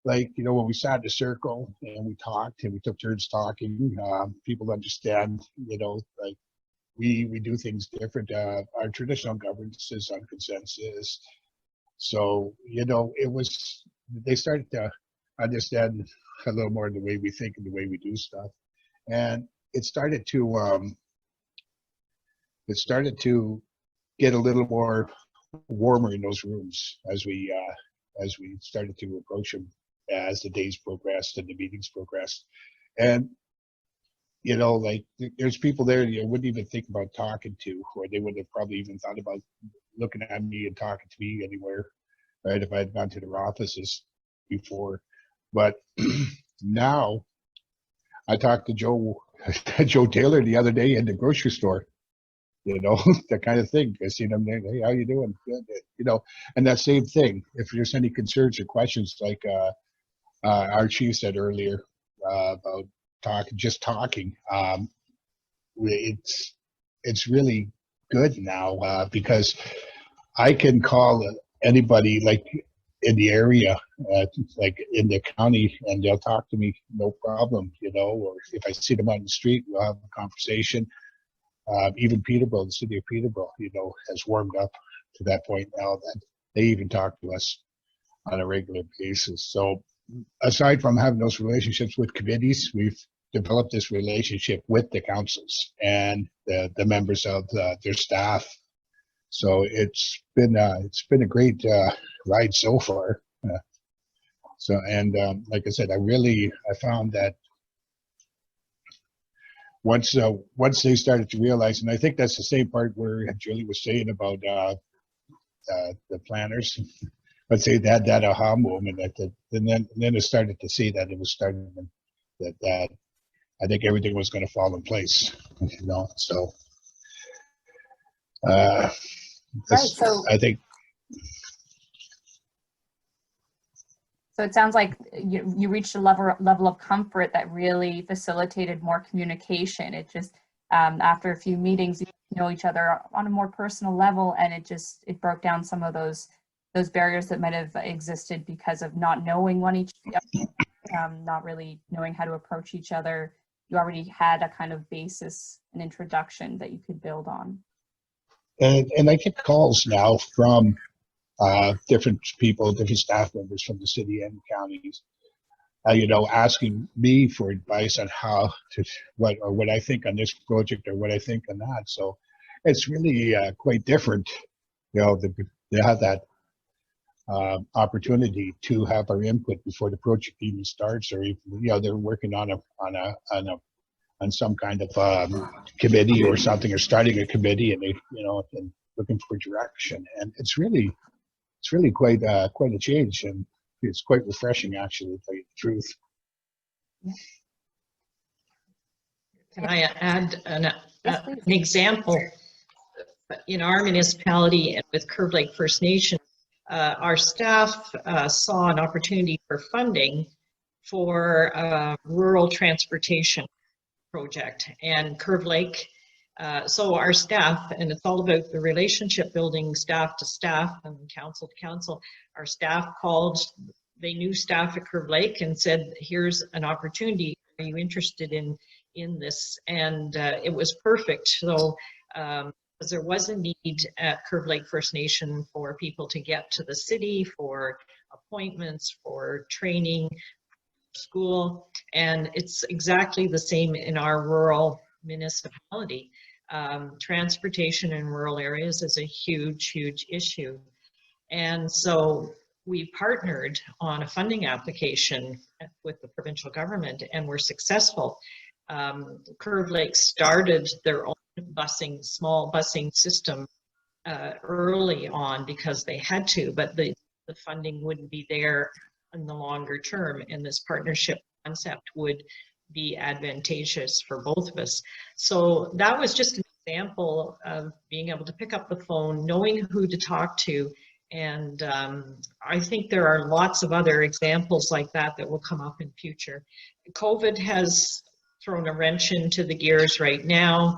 like, you know, when we sat in a circle and we talked and we took turns talking, people understand, you know, like we do things different. Our traditional governance is on consensus, so, you know, they started to understand a little more the way we think and the way we do stuff, and it started to get a little more warmer in those rooms as we started to approach them, as the days progressed and the meetings progressed. And, you know, like, there's people there you wouldn't even think about talking to, or they wouldn't have probably even thought about looking at me and talking to me anywhere, right, if I had gone to their offices before. But now I talked to Joe Taylor the other day in the grocery store, you know, that kind of thing. I seen him there. Hey, how you doing? Good. You know, and that same thing. If there's any concerns or questions, like our chief said earlier about talking, it's really good now, because I can call anybody. Like, in the area, like in the county, and they'll talk to me, no problem, you know, or if I see them on the street, we'll have a conversation. Even Peterborough, the city of Peterborough, you know, has warmed up to that point now that they even talk to us on a regular basis. So aside from having those relationships with committees, we've developed this relationship with the councils and the members of their staff. So it's been a great ride so far. Like I said, I found that once they started to realize, and I think that's the same part where Julie was saying about the planners. Let's say they had that aha moment, and then it started to see that it was starting that I think everything was going to fall in place, you know. So Right. So I think. So it sounds like you reached a level of comfort that really facilitated more communication. It just, after a few meetings, you know each other on a more personal level, and it broke down some of those barriers that might have existed because of not knowing each other, not really knowing how to approach each other. You already had a kind of basis, an introduction that you could build on. And I get calls now from different people, different staff members from the city and counties, you know, asking me for advice on what I think on this project or what I think on that. So it's really quite different, you know, they have that opportunity to have our input before the project even starts, or even, you know, they're working on some kind of committee or something, or starting a committee, and they, you know, and looking for direction. And it's really quite a change, and it's quite refreshing, actually, to tell you the truth. Can I add an example? In our municipality and with Curve Lake First Nation, our staff saw an opportunity for funding for a rural transportation project, and Curve Lake, so our staff, and it's all about the relationship building, staff to staff and council to council. Our staff called, they knew staff at Curve Lake, and said, here's an opportunity, are you interested in this? And it was perfect. So because there was a need at Curve Lake First Nation for people to get to the city for appointments, for training, school, and it's exactly the same in our rural municipality. Transportation in rural areas is a huge issue, and so we partnered on a funding application with the provincial government, and were successful. Curve Lake started their own small busing system early on because they had to, but the funding wouldn't be there in the longer term, and this partnership concept would be advantageous for both of us. So that was just an example of being able to pick up the phone, knowing who to talk to, and I think there are lots of other examples like that that will come up in future. COVID has thrown a wrench into the gears right now.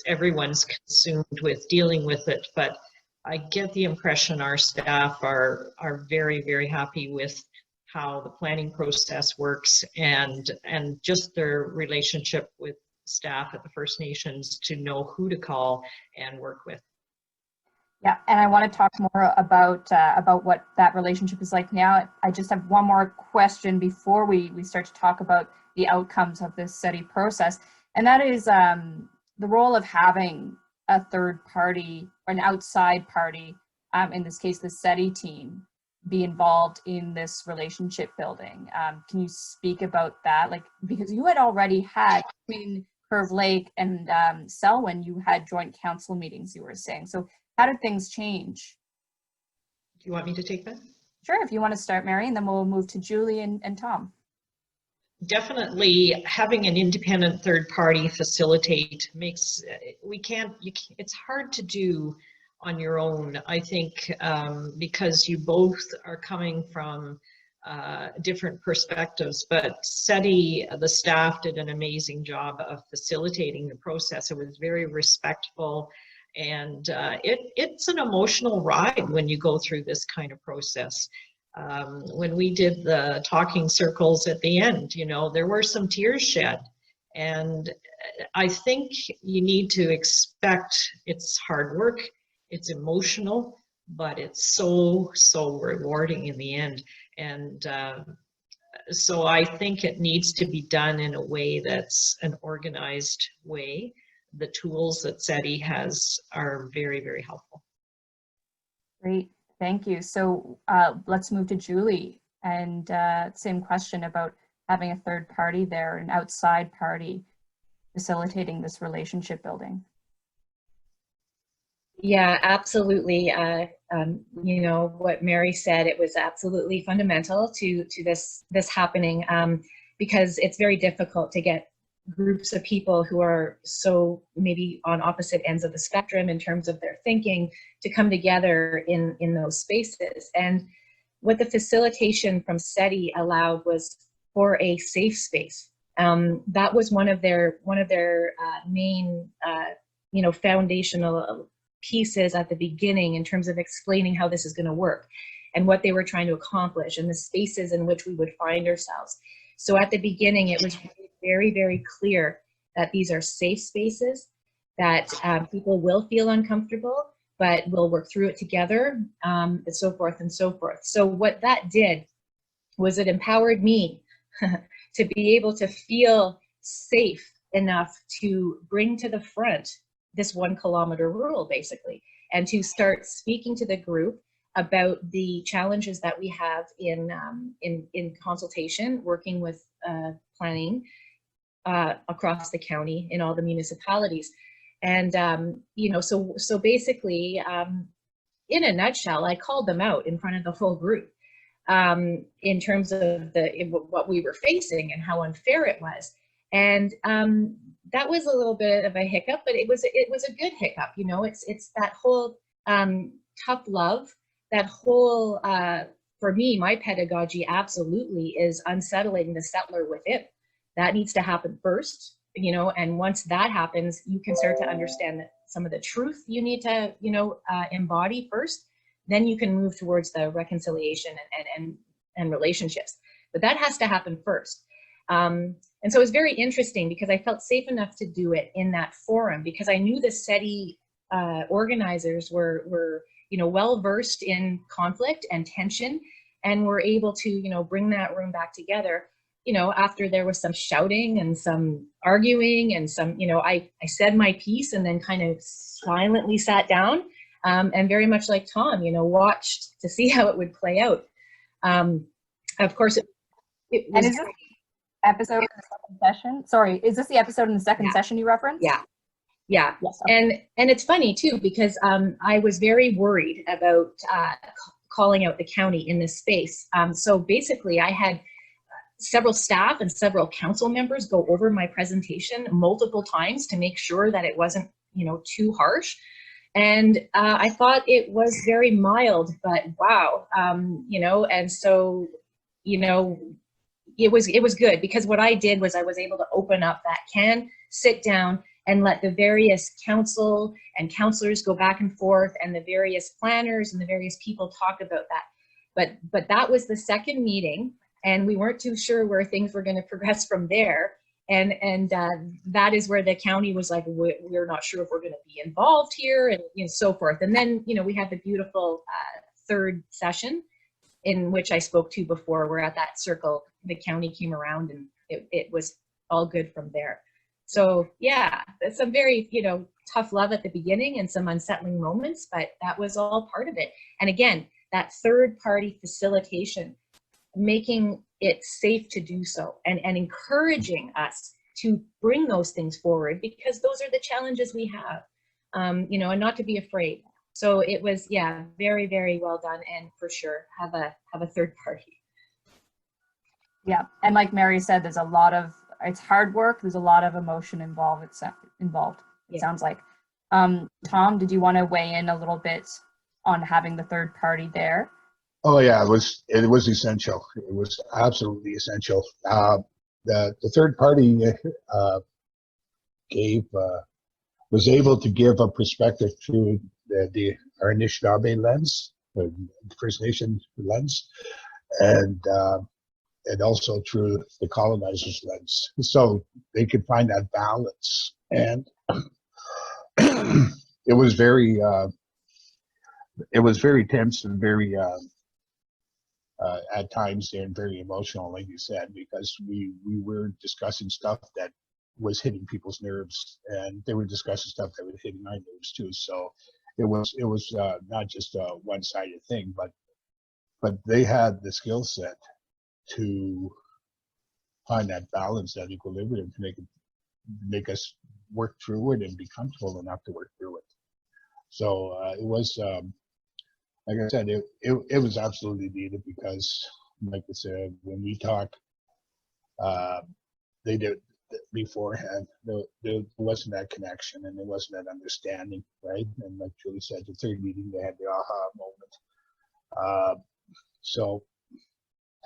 Everyone's consumed with dealing with it, but I get the impression our staff are very happy with how the planning process works, and just their relationship with staff at the First Nations to know who to call and work with. Yeah, and I want to talk more about what that relationship is like now. I just have one more question before we start to talk about the outcomes of this CEDI process, and that is the role of having a third party, or an outside party, in this case the CEDI team, be involved in this relationship building. Can you speak about that? Like, because you had already had, between Curve Lake and Selwyn, you had joint council meetings, you were saying. So how did things change? Do you want me to take that? Sure, if you want to start, Mary, and then we'll move to Julie and Tom. Definitely having an independent third party facilitate makes, it's hard to do on your own, I think, because you both are coming from different perspectives, but CEDI, the staff did an amazing job of facilitating the process. It was very respectful, And it's an emotional ride when you go through this kind of process. When we did the talking circles at the end, you know, there were some tears shed. And I think you need to expect it's hard work, it's emotional, but it's so rewarding in the end. And so I think it needs to be done in a way that's an organized way. The tools that CEDI has are very, very helpful. Great, thank you. So let's move to Julie, and same question about having a third party there, an outside party facilitating this relationship building. Yeah, absolutely. You know, what Mary said, it was absolutely fundamental to this happening, because it's very difficult to get groups of people who are so maybe on opposite ends of the spectrum in terms of their thinking to come together in those spaces. And what the facilitation from CEDI allowed was for a safe space. That was one of their main you know, foundational pieces at the beginning in terms of explaining how this is going to work and what they were trying to accomplish and the spaces in which we would find ourselves. So at the beginning, it was very, very clear that these are safe spaces, that people will feel uncomfortable, but we'll work through it together, and so forth and so forth. So what that did was it empowered me to be able to feel safe enough to bring to the front this 1 kilometer rule, basically, and to start speaking to the group about the challenges that we have in consultation, working with planning across the county in all the municipalities. And you know, so basically, in a nutshell, I called them out in front of the whole group in terms of what we were facing and how unfair it was. And that was a little bit of a hiccup, but it was a good hiccup. You know, it's that whole tough love, that whole for me, my pedagogy absolutely is unsettling the settler within. That needs to happen first, you know, and once that happens, you can start to understand that some of the truth you need to, you know, embody first. Then you can move towards the reconciliation and relationships. But that has to happen first. And so it was very interesting because I felt safe enough to do it in that forum because I knew the CEDI organizers were you know, well versed in conflict and tension, and were able to, you know, bring that room back together. You know, after there was some shouting and some arguing and some, you know, I said my piece and then kind of silently sat down and very much like Tom, you know, watched to see how it would play out. Of course, it was. And is this episode in the second session? Sorry, is this the episode in the second session you referenced? Yeah. Yeah, yes, okay. And it's funny too because I was very worried about calling out the county in this space. So basically, I had several staff and several council members go over my presentation multiple times to make sure that it wasn't, you know, too harsh. And I thought it was very mild, but wow, you know, and so, you know, it was good because what I did was I was able to open up that can, sit down, and let the various council and councillors go back and forth and the various planners and the various people talk about that. But that was the second meeting and we weren't too sure where things were going to progress from there. And that is where the county was like, we're not sure if we're going to be involved here and, you know, so forth. And then, you know, we had the beautiful third session in which I spoke to before. We're at that circle, the county came around and it was all good from there. So yeah, it's some very, you know, tough love at the beginning and some unsettling moments, but that was all part of it. And again, that third party facilitation, making it safe to do so and encouraging us to bring those things forward because those are the challenges we have, you know, and not to be afraid. So it was, yeah, very, very well done. And for sure have a third party. Yeah. And like Mary said, there's a lot of, it's hard work. There's a lot of emotion involved. It sounds like. Tom, did you want to weigh in a little bit on having the third party there? Oh yeah, it was essential. It was absolutely essential. The third party gave was able to give a perspective through our Anishinaabe lens, the First Nation lens, and also through the colonizers' lens, so they could find that balance. And it was very tense and very at times and very emotional, like you said, because we were discussing stuff that was hitting people's nerves, and they were discussing stuff that was hitting my nerves too. So it was not just a one-sided thing, but they had the skill set to find that balance, that equilibrium, to make us work through it and be comfortable enough to work through it. So it was, like I said, it was absolutely needed, because, like I said, when we talk, they did beforehand, there wasn't that connection and there wasn't that understanding, right? And like Julie said, the third meeting, they had the aha moment. So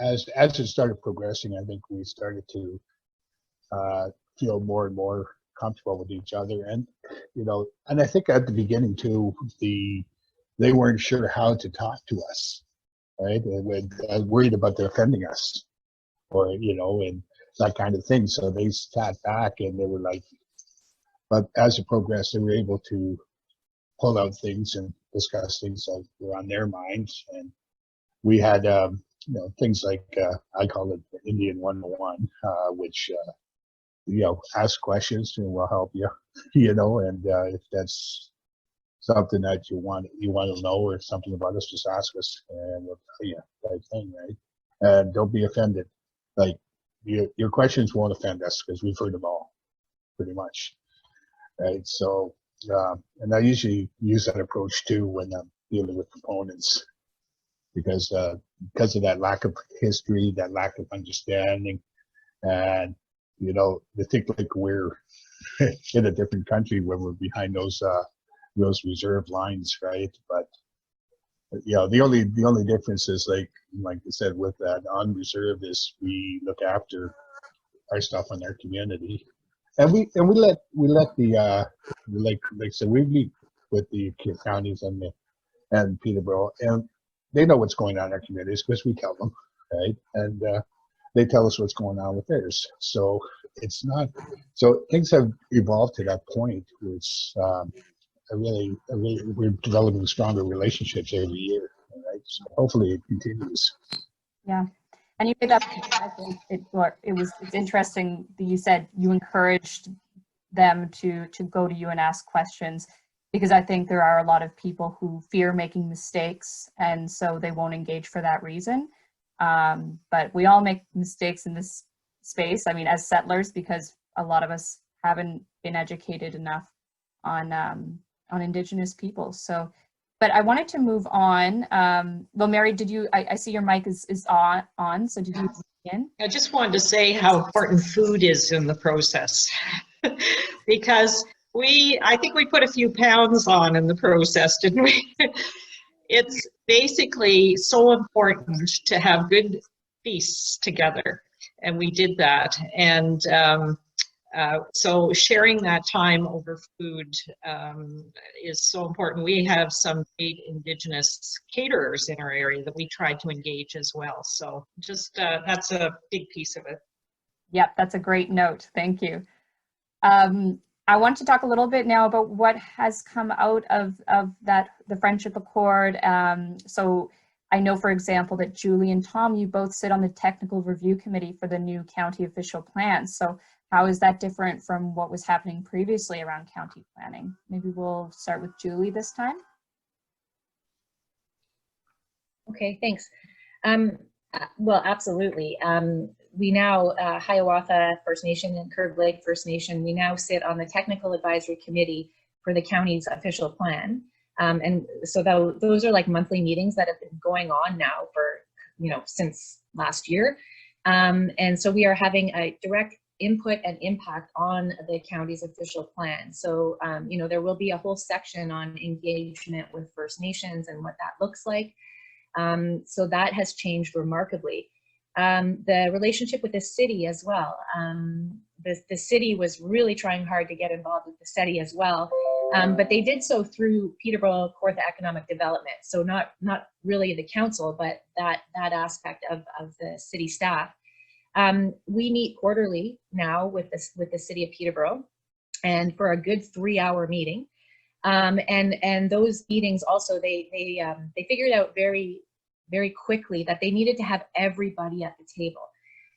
as it started progressing, I think we started to feel more and more comfortable with each other. And, and I think at the beginning too, they weren't sure how to talk to us, right? They were worried about offending us, or, and that kind of thing. So they sat back and they were like, but as it progressed, they were able to pull out things and discuss things that were on their minds. And we had, things like, I call it the Indian 101, which, ask questions and we'll help you, and if that's something that you want to know, or something about us, just ask us and we'll tell you, type thing, right? And don't be offended. Like, your questions won't offend us, because we've heard them all, pretty much, right? So, and I usually use that approach too when I'm dealing with proponents, because of that lack of history, that lack of understanding, and they think like we're in a different country when we're behind those reserve lines, right? But the only difference is, like I said, with that on reserve, is we look after our stuff in our community, and we let the like I said, we meet with the counties and Peterborough, and they know what's going on in our communities because we tell them, right? And they tell us what's going on with theirs. So it's not, so things have evolved to that point where it's we're developing stronger relationships every year, right? So hopefully it continues. Yeah. And you made that point. It's interesting that you said you encouraged them to go to you and ask questions, because I think there are a lot of people who fear making mistakes, and so they won't engage for that reason. But we all make mistakes in this space. I mean, as settlers, because a lot of us haven't been educated enough on Indigenous people. So, but I wanted to move on. Well, Mary, did you? I see your mic is on. So did you begin? I just wanted to say how important food is in the process, because I think we put a few pounds on in the process, didn't we? It's basically so important to have good feasts together, and we did that. And so sharing that time over food is so important. We have some great Indigenous caterers in our area that we try to engage as well. So just that's a big piece of it. Yep, that's a great note. Thank you. I want to talk a little bit now about what has come out of the Friendship Accord. So I know, for example, that Julie and Tom, you both sit on the technical review committee for the new county official plan. So how is that different from what was happening previously around county planning? Maybe we'll start with Julie this time. Okay, thanks. Well, absolutely. We now, Hiawatha First Nation and Curve Lake First Nation, we now sit on the technical advisory committee for the county's official plan. And so those are like monthly meetings that have been going on now for, since last year. And so we are having a direct input and impact on the county's official plan. So, there will be a whole section on engagement with First Nations and what that looks like. So that has changed remarkably. The relationship with the city as well. the city was really trying hard to get involved with the CEDI as well. But they did so through Peterborough Kawartha Economic Development. So not really the council, but that aspect of the city staff. We meet quarterly now with the city of Peterborough, and for a good 3-hour meeting. And those meetings also, they figured out very, very quickly that they needed to have everybody at the table,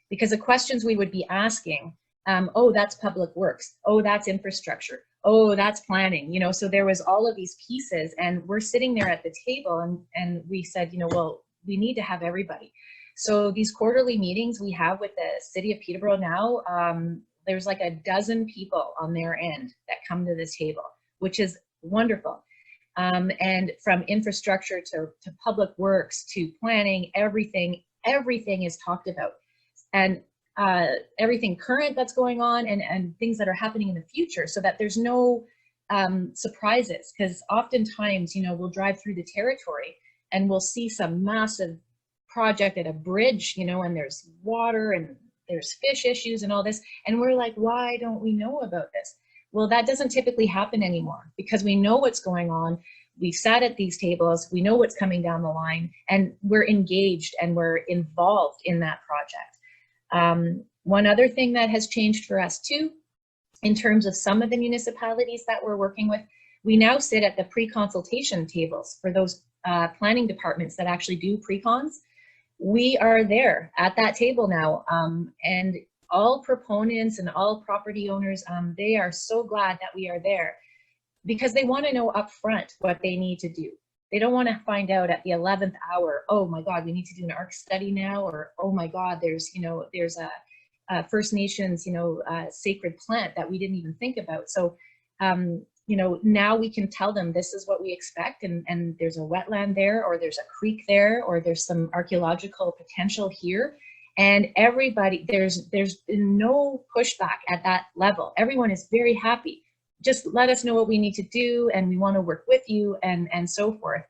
because the questions we would be asking, oh, that's public works, oh, that's infrastructure, oh, that's planning, you know, so there was all of these pieces, and we're sitting there at the table, and we said, you know, well, we need to have everybody. So these quarterly meetings we have with the city of Peterborough now, there's like a dozen people on their end that come to this table, which is wonderful. And from infrastructure to public works to planning, everything is talked about. And everything current that's going on, and things that are happening in the future, so that there's no surprises. Because oftentimes, you know, we'll drive through the territory and we'll see some massive project at a bridge, you know, and there's water and there's fish issues and all this, and we're like, why don't we know about this? Well, that doesn't typically happen anymore, because we know what's going on. We've sat at these tables, we know what's coming down the line, and we're engaged and we're involved in that project. One other thing that has changed for us too, in terms of some of the municipalities that we're working with, we now sit at the pre-consultation tables for those planning departments that actually do pre-cons. We are there at that table now, and all proponents and all property owners, they are so glad that we are there, because they want to know upfront what they need to do. They don't want to find out at the 11th hour, oh my God, we need to do an ARC study now, or oh my God, there's a First Nations, sacred plant that we didn't even think about. So, now we can tell them this is what we expect, and there's a wetland there, or there's a creek there, or there's some archaeological potential here. And everybody, there's been no pushback at that level. Everyone is very happy. Just let us know what we need to do, and we want to work with you, and so forth.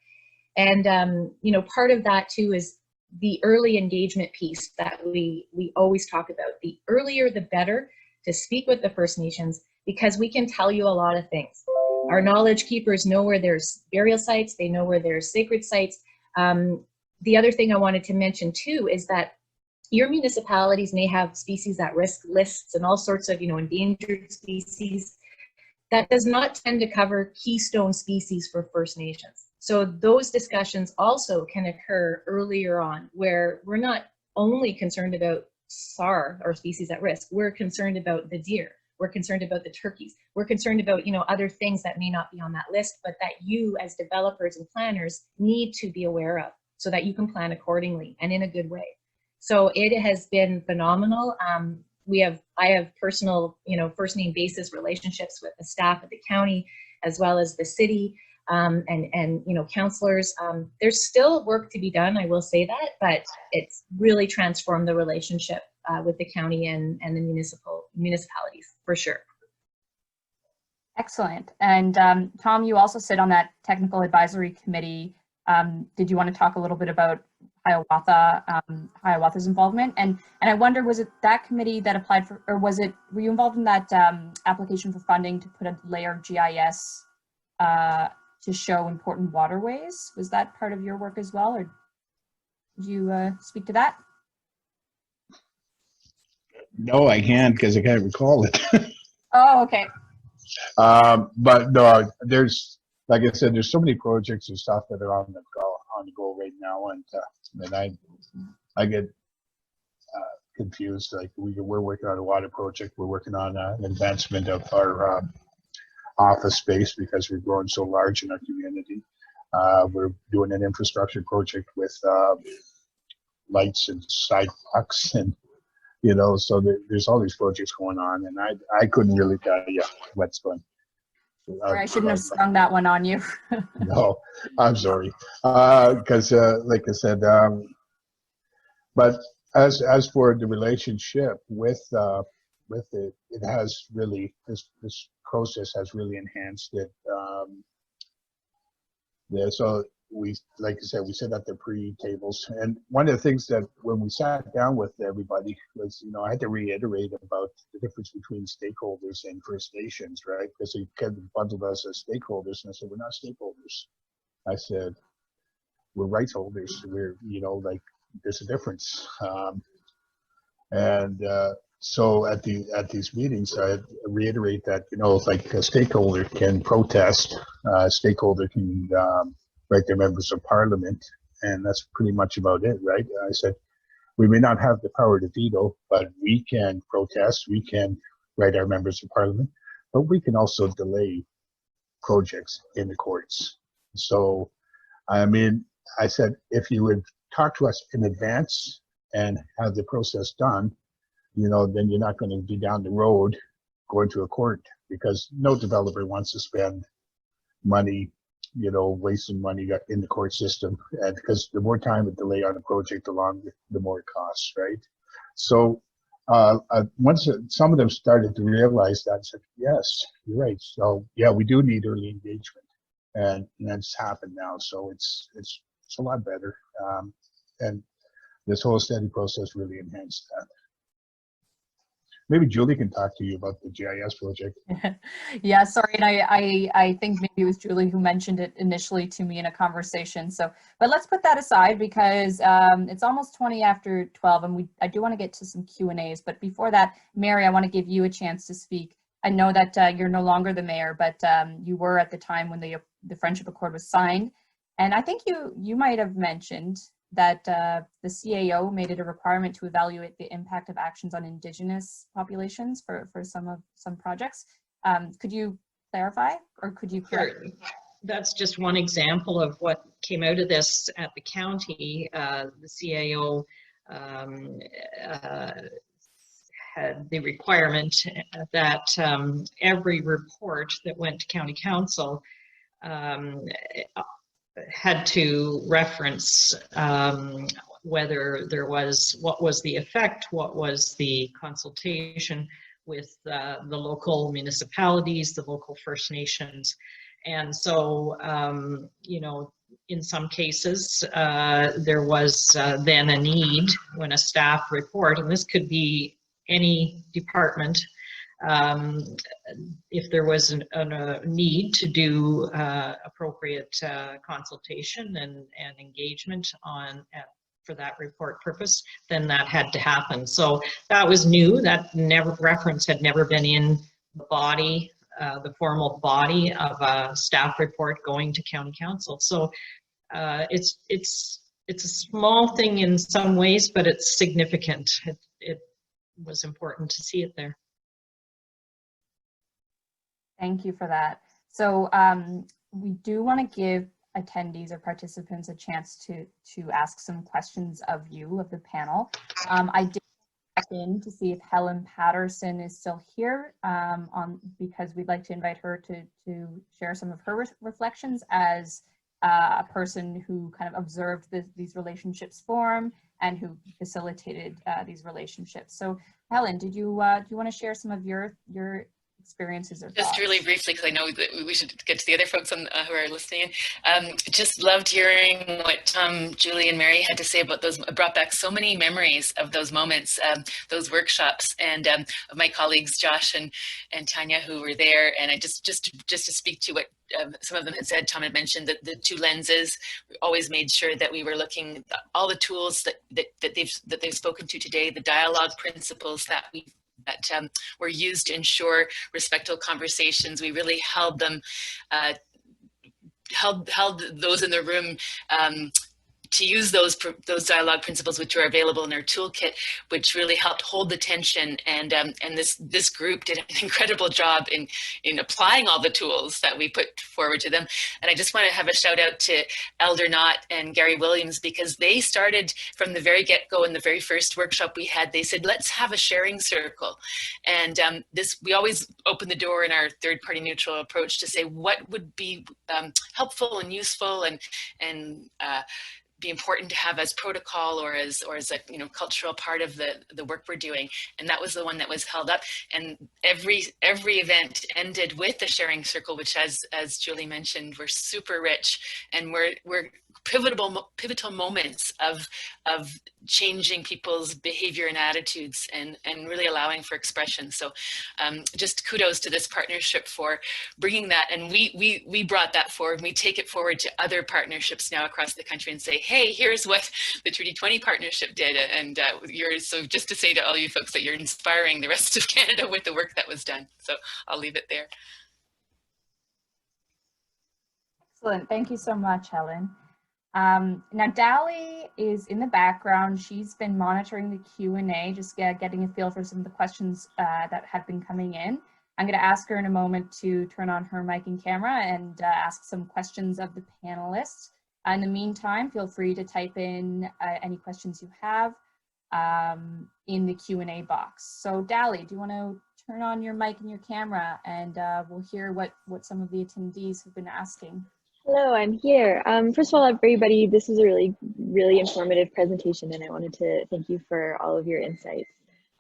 And part of that too is the early engagement piece that we always talk about. The earlier the better to speak with the First Nations, because we can tell you a lot of things. Our knowledge keepers know where there's burial sites, they know where there's sacred sites. The other thing I wanted to mention too is that your municipalities may have species at risk lists and all sorts of endangered species. That does not tend to cover keystone species for First Nations. So those discussions also can occur earlier on, where we're not only concerned about SAR, or species at risk, we're concerned about the deer, we're concerned about the turkeys, we're concerned about other things that may not be on that list, but that you as developers and planners need to be aware of, so that you can plan accordingly and in a good way. So it has been phenomenal. I have personal, first name basis relationships with the staff at the county, as well as the city, and councillors. There's still work to be done, I will say that, but it's really transformed the relationship with the county and the municipalities, for sure. Excellent. And Tom, you also sit on that technical advisory committee. Did you want to talk a little bit about Hiawatha's involvement? And I wonder, was it that committee that applied for, or were you involved in that application for funding to put a layer of GIS to show important waterways? Was that part of your work as well, or did you speak to that? No, I can't, because I can't recall it. Oh, okay. But no, there's, like I said, there's so many projects and stuff that are on the go right now, and I get confused. Like we're working on a water project, we're working on an advancement of our office space, because we're growing so large in our community. We're doing an infrastructure project with lights and sidewalks, and so there's all these projects going on, and I couldn't really tell you what's going. Sorry, I shouldn't have sprung that one on you. No, I'm sorry, because like I said, but as for the relationship with it, it has really, this process has really enhanced it. So we, like I said, we set up the pre-tables. And one of the things that when we sat down with everybody was, you know, I had to reiterate about the difference between stakeholders and First Nations, right? Because they kind of bundled us as stakeholders. And I said, we're not stakeholders. I said, we're rights holders. We're, you know, like, there's a difference. So at these meetings, I reiterate that, you know, like a stakeholder can protest, a stakeholder can write their members of parliament, and that's pretty much about it, right? I said, we may not have the power to veto, but we can protest, we can write our members of parliament, but we can also delay projects in the courts. So, I mean, I said, if you would talk to us in advance and have the process done, you know, then you're not going to be down the road going to a court, because no developer wants to spend money, you know, wasting money in the court system. And because the more time it delay on a project, the longer, the more it costs, right? So once some of them started to realize that, I said, yes, you're right. So yeah, we do need early engagement, and that's happened now. So it's a lot better. And this whole study process really enhanced that. Maybe Julie can talk to you about the GIS project. Yeah, sorry, and I think maybe it was Julie who mentioned it initially to me in a conversation. So, but let's put that aside, because it's almost 20 after 12, and I do want to get to some Q&As. But before that, Mary, I want to give you a chance to speak. I know that you're no longer the mayor, but you were at the time when the Friendship Accord was signed, and I think you might have mentioned that the CAO made it a requirement to evaluate the impact of actions on Indigenous populations for some projects. Could you clarify, or could you correct? Sure. That's just one example of what came out of this at the county. The CAO had the requirement that every report that went to county council had to reference whether there was, what was the effect, what was the consultation with the local municipalities, the local First Nations. And so, you know, in some cases, there was then a need when a staff report, and this could be any department, if there was a need to do appropriate consultation and engagement for that report purpose, then that had to happen. So that was new. That reference had never been in the body, the formal body of a staff report going to county council. So it's a small thing in some ways, but it's significant. It was important to see it there. Thank you for that. So we do want to give attendees or participants a chance to ask some questions of you, of the panel. I did check in to see if Helen Patterson is still here, because we'd like to invite her to share some of her reflections as a person who kind of observed these relationships form and who facilitated these relationships. So Helen, do you want to share some of your experiences or just thoughts? really briefly, because I know that we should get to the other folks who are listening. Just loved hearing what Tom, Julie, and Mary had to say about those. It brought back so many memories of those moments, those workshops, and of my colleagues Josh and Tanya who were there. And I just to speak to what some of them had said. Tom had mentioned that the two lenses. We always made sure that we were looking at all the tools that they've spoken to today, the dialogue principles that were used to ensure respectful conversations. We really held them, held those in the room to use those dialogue principles, which are available in our toolkit, which really helped hold the tension. And this group did an incredible job in applying all the tools that we put forward to them. And I just want to have a shout out to Elder Knott and Gary Williams, because they started from the very get-go. In the very first workshop we had, they said, let's have a sharing circle. And we always open the door in our third-party neutral approach to say what would be helpful and useful and be important to have as protocol or as a cultural part of the work we're doing. And that was the one that was held up. And every event ended with the sharing circle, which as Julie mentioned, were super rich, and we're pivotal moments of changing people's behavior and attitudes, and really allowing for expression. So just kudos to this partnership for bringing that, and we brought that forward. We take it forward to other partnerships now across the country and say, hey, here's what the Treaty 20 partnership did, and so just to say to all you folks that you're inspiring the rest of Canada with the work that was done. So I'll leave it there. Excellent. Thank you so much, Helen. Now, Dali is in the background. She's been monitoring the Q&A, just getting a feel for some of the questions that have been coming in. I'm going to ask her in a moment to turn on her mic and camera and ask some questions of the panelists. In the meantime, feel free to type in any questions you have in the Q&A box. So Dali, do you want to turn on your mic and your camera, and we'll hear what some of the attendees have been asking. Hello, I'm here. First of all, everybody, this is a really informative presentation, and I wanted to thank you for all of your insights.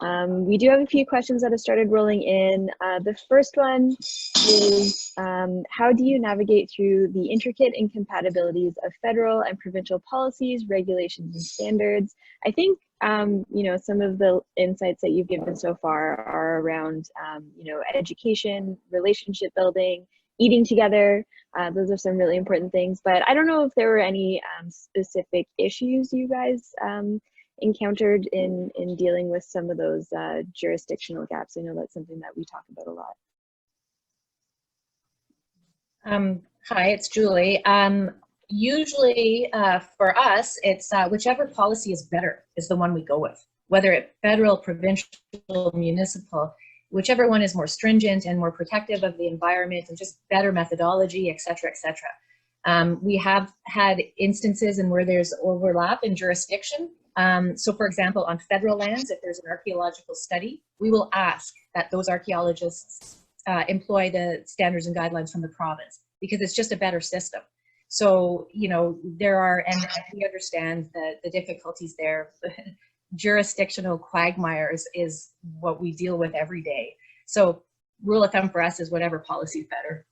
We do have a few questions that have started rolling in. The first one is, how do you navigate through the intricate incompatibilities of federal and provincial policies, regulations, and standards? I think, some of the insights that you've given so far are around, education, relationship building, eating together. Those are some really important things, but I don't know if there were any specific issues you guys encountered in dealing with some of those jurisdictional gaps. I know that's something that we talk about a lot. Hi, it's Julie. Usually for us, it's whichever policy is better is the one we go with, whether it's federal, provincial, municipal. Whichever one is more stringent and more protective of the environment and just better methodology, et cetera, et cetera. We have had instances in where there's overlap in jurisdiction. So for example, on federal lands, if there's an archaeological study, we will ask that those archaeologists employ the standards and guidelines from the province, because it's just a better system. So, there are, and we understand the difficulties there. Jurisdictional quagmires is what we deal with every day. So rule of thumb for us is whatever policy is better.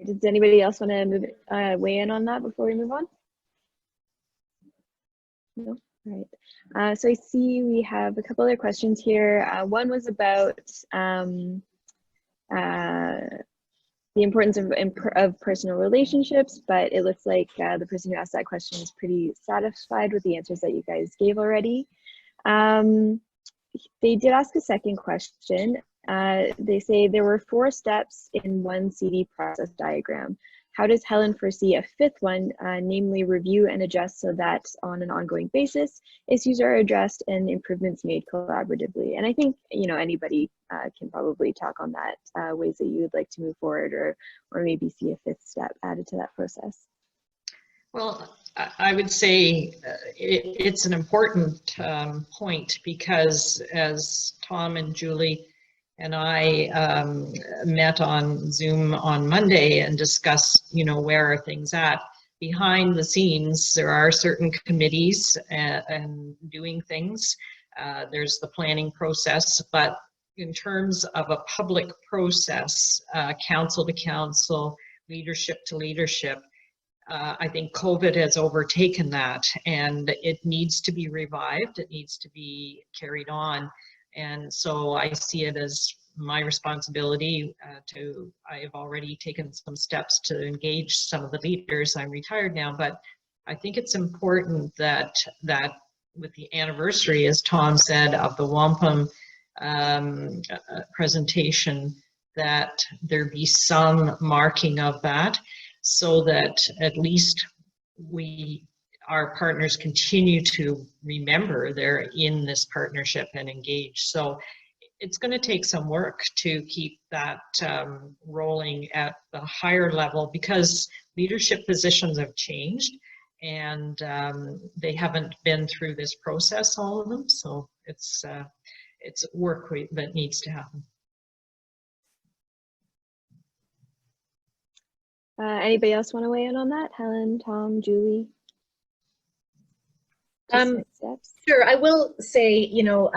Does anybody else want to weigh in on that before we move on? No? All right. So I see we have a couple other questions here. One was about the importance of personal relationships, but it looks like the person who asked that question is pretty satisfied with the answers that you guys gave already. They did ask a second question. They say there were 4 steps in one CEDI process diagram. How does Helen foresee a 5th one, namely review and adjust so that on an ongoing basis, issues are addressed and improvements made collaboratively? And I think, anybody can probably talk on that, ways that you would like to move forward, or maybe see a 5th step added to that process. Well, I would say it's an important point, because as Tom and Julie and I met on Zoom on Monday and discussed, where are things at. Behind the scenes, there are certain committees and doing things. There's the planning process, but in terms of a public process, council to council, leadership to leadership, I think COVID has overtaken that, and it needs to be revived. It needs to be carried on. And so I see it as my responsibility I have already taken some steps to engage some of the leaders. I'm retired now, but I think it's important that with the anniversary, as Tom said, of the wampum presentation, that there be some marking of that, so that at least our partners continue to remember they're in this partnership and engage. So it's going to take some work to keep that rolling at the higher level, because leadership positions have changed, and they haven't been through this process, all of them. So it's work that needs to happen. Anybody else want to weigh in on that? Helen, Tom, Julie? Steps? Sure, I will say, you know,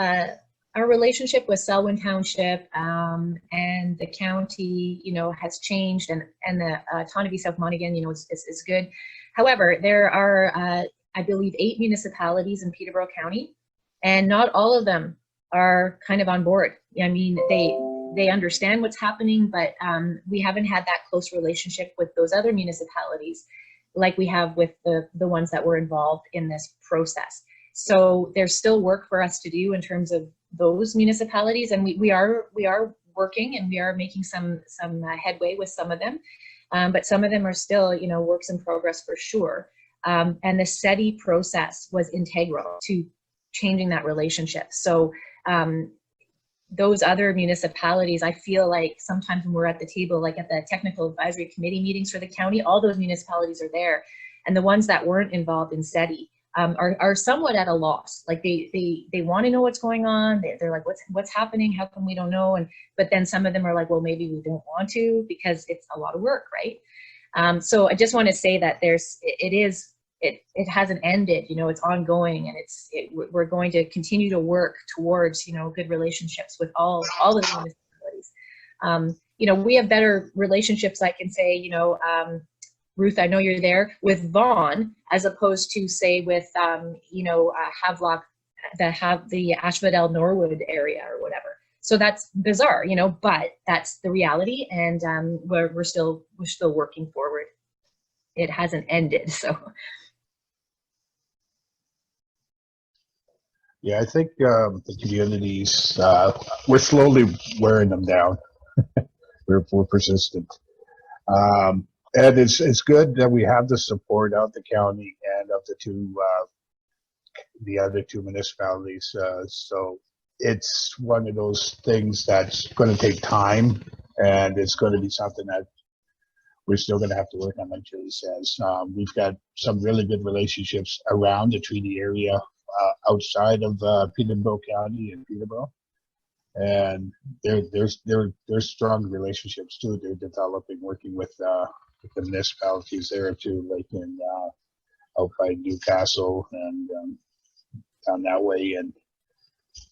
our relationship with Selwyn Township and the county, you know, has changed, and the Otonabee South-Monaghan, you know, is good. However, there are, I believe, 8 municipalities in Peterborough County, and not all of them are kind of on board. I mean, they understand what's happening, but we haven't had that close relationship with those other municipalities like we have with the ones that were involved in this process. So there's still work for us to do in terms of those municipalities, and we are working, and we are making some headway with some of them, but some of them are still, you know, works in progress for sure. And the CEDI process was integral to changing that relationship. So those other municipalities, I feel like sometimes when we're at the table, like at the technical advisory committee meetings for the county, all those municipalities are there, and the ones that weren't involved in CEDI are somewhat at a loss. Like they want to know what's going on. They're like, what's happening? How come we don't know? But then some of them are like, well, maybe we don't want to because it's a lot of work, right? So I just want to say that it hasn't ended. You know, it's ongoing, and we're going to continue to work towards, you know, good relationships with all of the municipalities. You know, we have better relationships, I can say, you know, Ruth, I know you're there, with Vaughan, as opposed to, say, with, you know, Havelock, the Ashvadell Norwood area or whatever. So that's bizarre, you know, but that's the reality, and we're still working forward. It hasn't ended, so. Yeah, I think the communities, we're slowly wearing them down. we're persistent. And it's good that we have the support of the county and of the other two municipalities. So it's one of those things that's going to take time, and it's going to be something that we're still going to have to work on, like Julie says. We've got some really good relationships around the treaty area, outside of Peterborough County and Peterborough, and there's strong relationships too. They're developing, working with the municipalities there too, like in out by Newcastle and down that way, and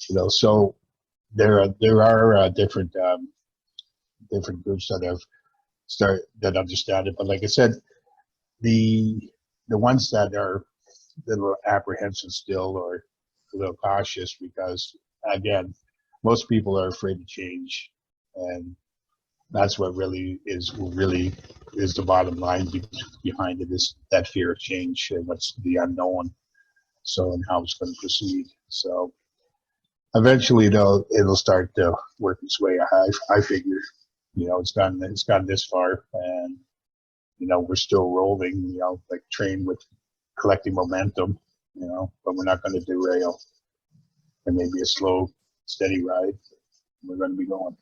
you know, so there are different groups that understand it. But like I said, the ones that are a little apprehensive still, or a little cautious, because again, most people are afraid to change, and that's what really is the bottom line behind it, is that fear of change and what's the unknown, so, and how it's going to proceed. So eventually it'll start to work its way. I figure, you know, it's gone this far, and you know, we're still rolling, you know, like train with collecting momentum, you know, but we're not going to derail. It may be a slow, steady ride. We're going to be going.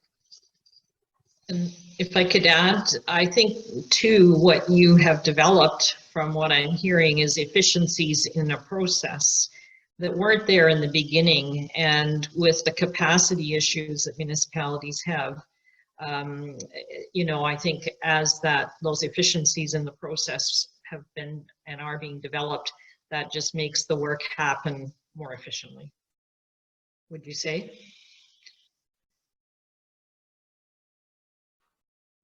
And if I could add, I think too, what you have developed from what I'm hearing is efficiencies in a process that weren't there in the beginning, and with the capacity issues that municipalities have, you know, I think as those efficiencies in the process have been and are being developed, that just makes the work happen more efficiently. Would you say?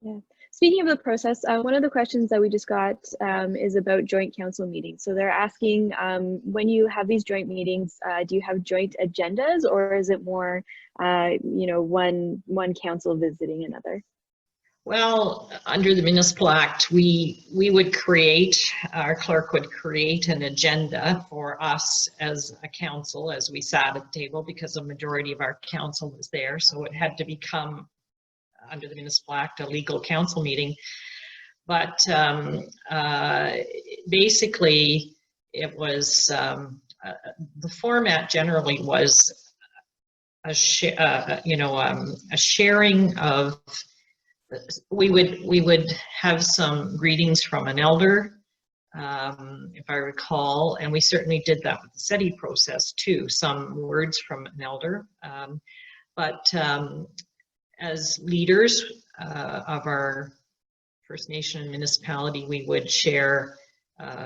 Yeah. Speaking of the process, one of the questions that we just got is about joint council meetings. So they're asking, when you have these joint meetings, do you have joint agendas, or is it more, you know, one council visiting another? Well, under the Municipal Act, we would create, our clerk would create an agenda for us as a council as we sat at the table, because the majority of our council was there. So it had to become, under the Municipal Act, a legal council meeting. But basically it was, the format generally was a sharing of, we would have some greetings from an elder, if I recall, and we certainly did that with the CEDI process too, some words from an elder. But as leaders of our First Nation and municipality, we would share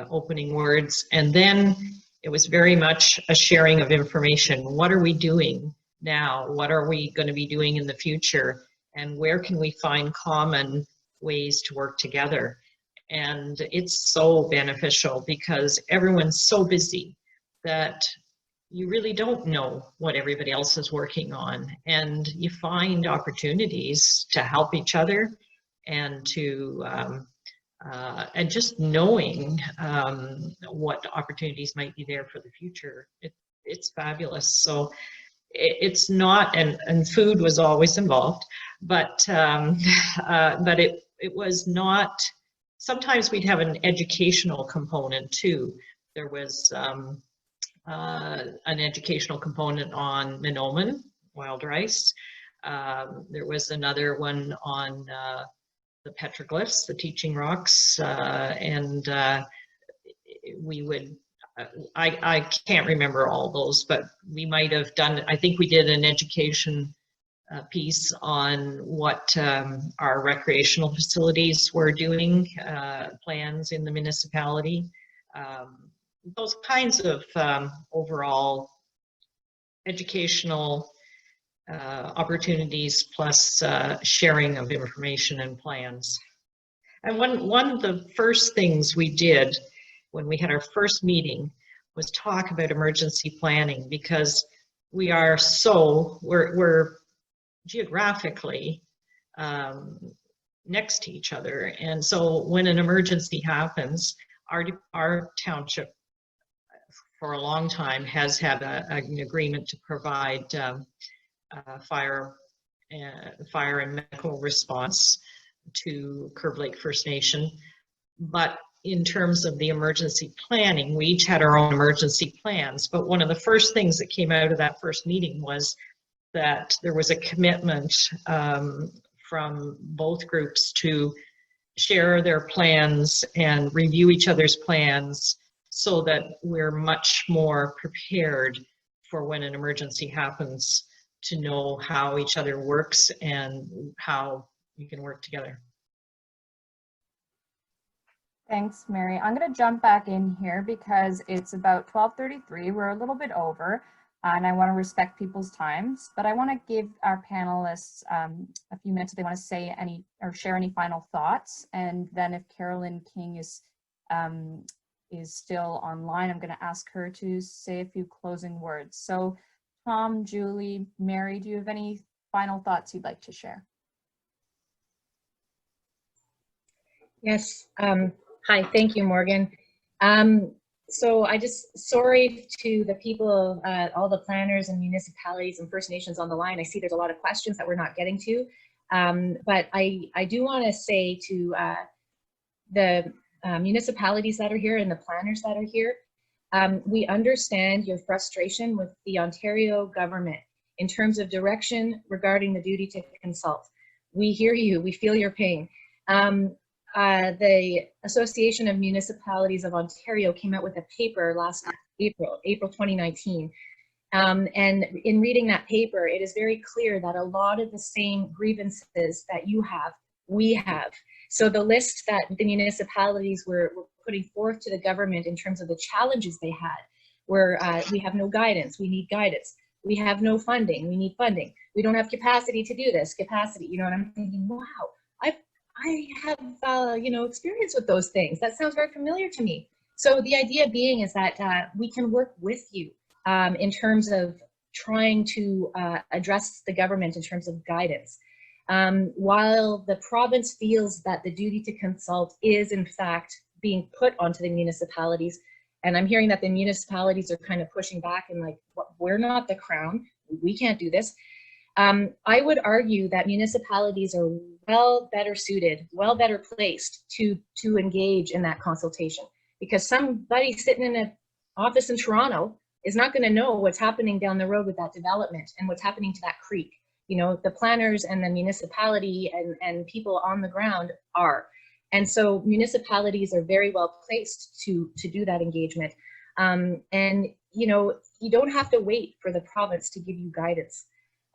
opening words. And then it was very much a sharing of information. What are we doing now? What are we going to be doing in the future? And where can we find common ways to work together? And it's so beneficial because everyone's so busy that you really don't know what everybody else is working on. And you find opportunities to help each other and to and just knowing what opportunities might be there for the future. It's fabulous. So it's not, and food was always involved, but it was not. Sometimes we'd have an educational component too. There was an educational component on Minoman, wild rice. There was another one on the petroglyphs, the teaching rocks, and we would, I can't remember all those, but we might have done, I think we did an education piece on what our recreational facilities were doing, plans in the municipality. Those kinds of overall educational opportunities plus sharing of information and plans. And one of the first things we did when we had our first meeting was talk about emergency planning, because we are we're geographically next to each other. And so when an emergency happens, our township for a long time has had an agreement to provide fire and medical response to Curve Lake First Nation. But in terms of the emergency planning, we each had our own emergency plans. But one of the first things that came out of that first meeting was that there was a commitment from both groups to share their plans and review each other's plans so that we're much more prepared for when an emergency happens, to know how each other works and how we can work together. Thanks, Mary. I'm going to jump back in here because it's about 12:33. We're a little bit over, and I want to respect people's times, but I want to give our panelists a few minutes if they want to say any or share any final thoughts. And then if Carolyn King is still online, I'm going to ask her to say a few closing words. So Tom, Julie, Mary, do you have any final thoughts you'd like to share? Yes. Hi, thank you, Morgan. So sorry to the people, all the planners and municipalities and First Nations on the line. I see there's a lot of questions that we're not getting to. But I do want to say to the municipalities that are here and the planners that are here, we understand your frustration with the Ontario government in terms of direction regarding the duty to consult. We hear you, we feel your pain. The Association of Municipalities of Ontario came out with a paper last April 2019. And in reading that paper, it is very clear that a lot of the same grievances that you have, we have. So the list that the municipalities were putting forth to the government in terms of the challenges they had, where we have no guidance, we need guidance. We have no funding, we need funding. We don't have capacity to do this, capacity, you know, and I'm thinking, wow, I have, you know, experience with those things. That sounds very familiar to me. So the idea being is that we can work with you in terms of trying to address the government in terms of guidance. While the province feels that the duty to consult is in fact being put onto the municipalities, and I'm hearing that the municipalities are kind of pushing back and like, we're not the Crown, we can't do this. I would argue that municipalities are well better suited, well better placed to engage in that consultation, because somebody sitting in an office in Toronto is not going to know what's happening down the road with that development and what's happening to that creek. You know, the planners and the municipality and people on the ground are. And so municipalities are very well placed to do that engagement. And, you know, you don't have to wait for the province to give you guidance.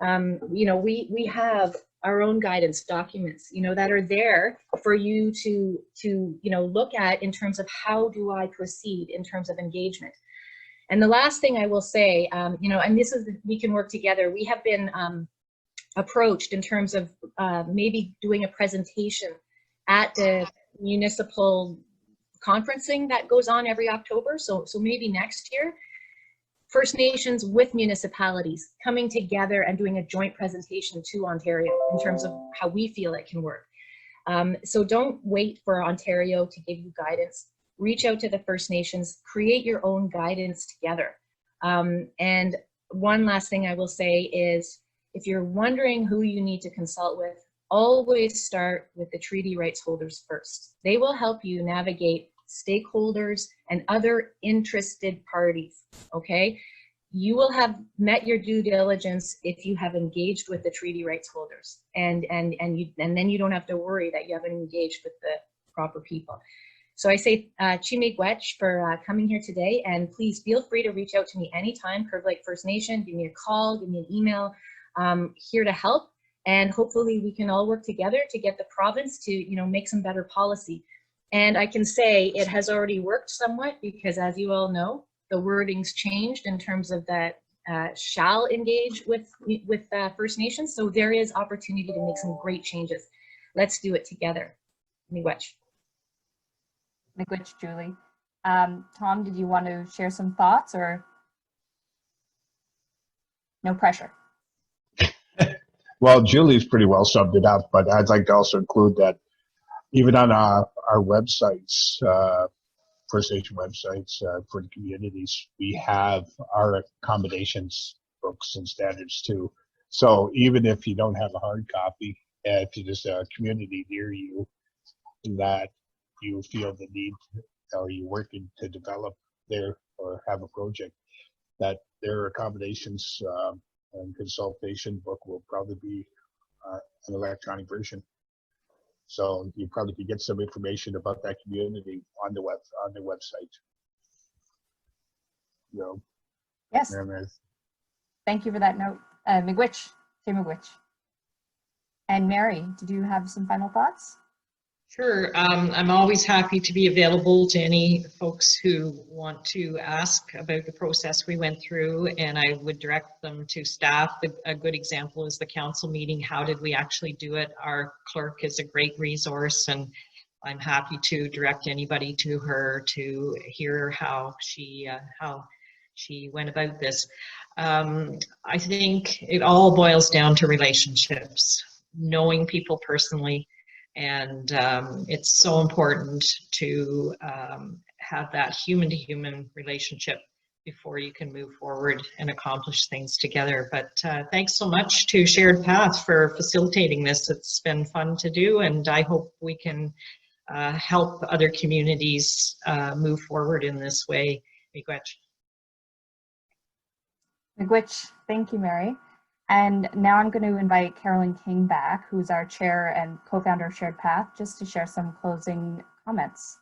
You know, we have our own guidance documents, you know, that are there for you to you know, look at in terms of how do I proceed in terms of engagement. And the last thing I will say, you know, and this is, we can work together. We have been approached in terms of maybe doing a presentation at the municipal conferencing that goes on every October. So maybe next year, First Nations with municipalities coming together and doing a joint presentation to Ontario in terms of how we feel it can work. So don't wait for Ontario to give you guidance. Reach out to the First Nations, create your own guidance together. And one last thing I will say is, if you're wondering who you need to consult with, always start with the treaty rights holders first. They will help you navigate stakeholders and other interested parties, okay? You will have met your due diligence if you have engaged with the treaty rights holders, and then you don't have to worry that you haven't engaged with the proper people. So I say Chimigwech for coming here today, and please feel free to reach out to me anytime, Curve Lake First Nation, give me a call, give me an email, here to help, and hopefully we can all work together to get the province to, you know, make some better policy. And I can say it has already worked somewhat, because as you all know, the wording's changed in terms of that shall engage with First Nations. So there is opportunity to make some great changes. Let's do it together. Miigwech. Miigwech, Julie. Tom, did you want to share some thoughts, or no pressure? Well, Julie's pretty well summed it up, but I'd like to also include that even on our websites, First Nation websites for the communities, we have our accommodations books and standards too. So even if you don't have a hard copy, if there's a community near you that you feel the need, or you're working to develop there or have a project, that their accommodations and consultation book will probably be an electronic version. So you probably could get some information about that community on the website. You know, yes. Thank you for that note, Miigwech, Miigwech. And Mary, did you have some final thoughts? Sure. I'm always happy to be available to any folks who want to ask about the process we went through, and I would direct them to staff. A good example is the council meeting. How did we actually do it? Our clerk is a great resource, and I'm happy to direct anybody to her to hear how she went about this. I think it all boils down to relationships, knowing people personally. And it's so important to have that human-to-human relationship before you can move forward and accomplish things together. But thanks so much to Shared Path for facilitating this. It's been fun to do, and I hope we can help other communities move forward in this way. Miigwech. Miigwech, thank you, Mary. And now I'm going to invite Carolyn King back, who's our chair and co-founder of Shared Path, just to share some closing comments.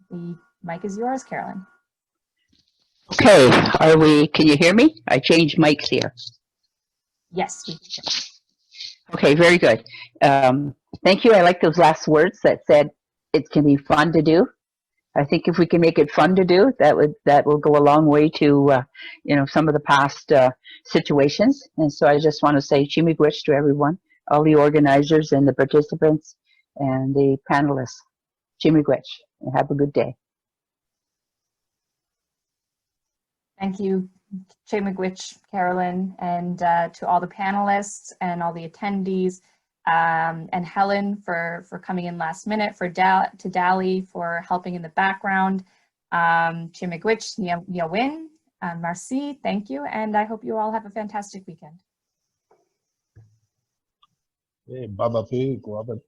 The mic is yours, Carolyn. Okay, can you hear me? I changed mics here. Yes, we can. Okay, very good. Thank you. I like those last words that said it can be fun to do. I think if we can make it fun to do, that will go a long way to you know, some of the past situations. And so I just want to say Chimigwech to everyone, all the organizers and the participants and the panelists. Chimigwech, and have a good day. Thank you, Chimigwech, Carolyn, and to all the panelists and all the attendees. And Helen for coming in last minute, to Dali for helping in the background, Chimigwech, Nyawin, Marcy, thank you, and I hope you all have a fantastic weekend. Hey, Baba Pig, love it.